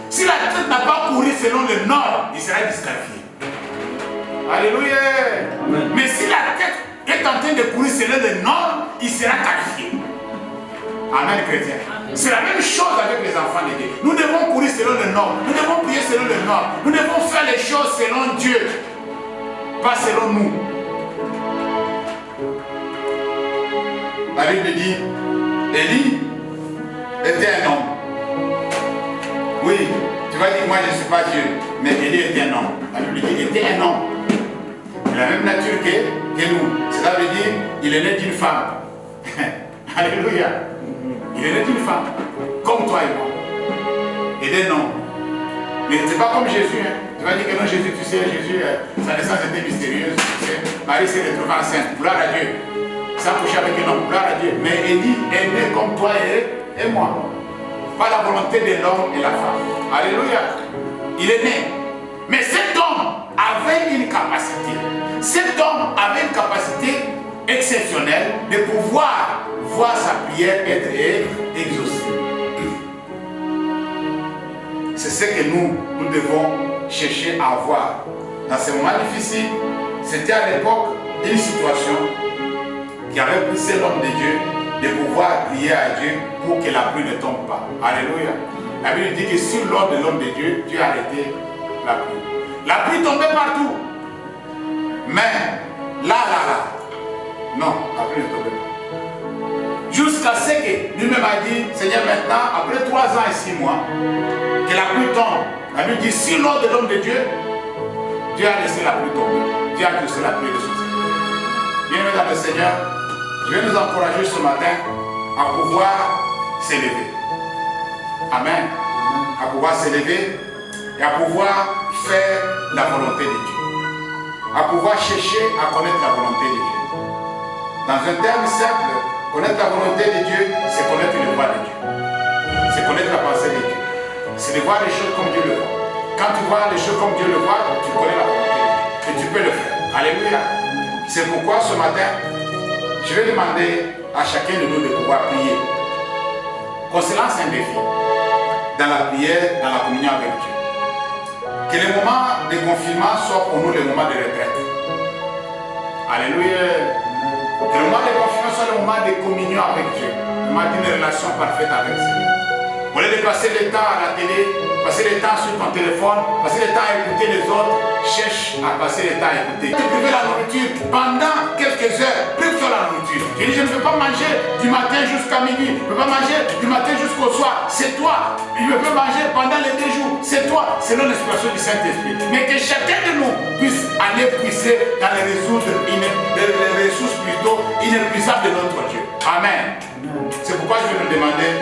S1: Si l'athlète n'a pas couru selon le nord, il sera disqualifié. Alléluia.
S2: Amen.
S1: Mais si l'athlète est en train de courir selon le nord, il sera qualifié. Amen, chrétien. C'est la même chose avec les enfants de Dieu. Nous devons courir selon le nord. Nous devons prier selon le nord. Nous devons faire les choses selon Dieu, pas selon nous. La Bible dit, Élie était un homme. Oui, tu vas dire, moi je ne suis pas Dieu, mais Élie était un homme. La Bible dit, il était un homme. Il a la même nature que nous. Cela veut dire, il est né d'une femme. Alléluia. Il est né d'une femme, comme toi et moi. Et d'un homme. Mais ce n'est pas comme Jésus. Hein. Tu vas dire que non, Jésus, tu sais, Jésus, sa naissance était mystérieuse. Tu sais. Marie s'est retrouvée enceinte. Gloire à Dieu. S'est accouché avec un homme. Gloire à Dieu. Mais Élie est né comme toi et moi. Pas la volonté de l'homme et la femme. Alléluia. Il est né. Mais cet homme avait une capacité. Cet homme avait une capacité exceptionnelle de pouvoir voir sa prière être exaucée. C'est ce que nous devons chercher à avoir. Dans ces moments difficiles, c'était à l'époque une situation qui avait poussé l'homme de Dieu de pouvoir prier à Dieu pour que la pluie ne tombe pas. Alléluia. La Bible dit que sur l'ordre de l'homme de Dieu, Dieu a arrêté la pluie. La pluie tombait partout. Mais là, non, la pluie ne tombait pas. Jusqu'à ce que lui-même a dit, Seigneur, maintenant, après 3 ans et 6 mois, que la pluie tombe. La Bible dit, sur l'ordre de l'homme de Dieu, Dieu a laissé la pluie tomber. Dieu a laissé la pluie de son Seigneur. Bien-aimés dans le Seigneur, je vais nous encourager ce matin à pouvoir s'élever. Amen. À pouvoir s'élever et à pouvoir faire la volonté de Dieu. À pouvoir chercher à connaître la volonté de Dieu. Dans un terme simple, connaître la volonté de Dieu, c'est connaître le voie de Dieu. C'est connaître la pensée de Dieu. C'est de voir les choses comme Dieu le voit. Quand tu vois les choses comme Dieu le voit, tu connais la volonté de Dieu. Et tu peux le faire. Alléluia. C'est pourquoi ce matin, je vais demander à chacun de nous de pouvoir prier. Qu'on se lance un défi dans la prière, dans la communion avec Dieu. Que les moments de confinement soient pour nous les moments de retraite. Alléluia. Que le moment de confinement soit le moment de communion avec Dieu. Le moment d'une relation parfaite avec Dieu. Au lieu de passer le temps à la télé, passer le temps sur ton téléphone, passer le temps à écouter les autres, cherche à passer le temps à écouter. Tu prives la nourriture pendant quelques heures, prive-toi la nourriture. Je dis, je ne peux pas manger du matin jusqu'à midi, je ne peux pas manger du matin jusqu'au soir, c'est toi. Je ne peux manger pendant les 2 jours, c'est toi, selon l'expression du Saint-Esprit. Mais que chacun de nous puisse aller puiser dans les ressources plutôt inépuisables de notre Dieu. Amen. C'est pourquoi je vais nous demander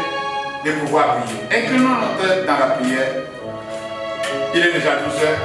S1: de pouvoir prier. Inclinons notre tête dans la prière. Il est déjà 12 heures.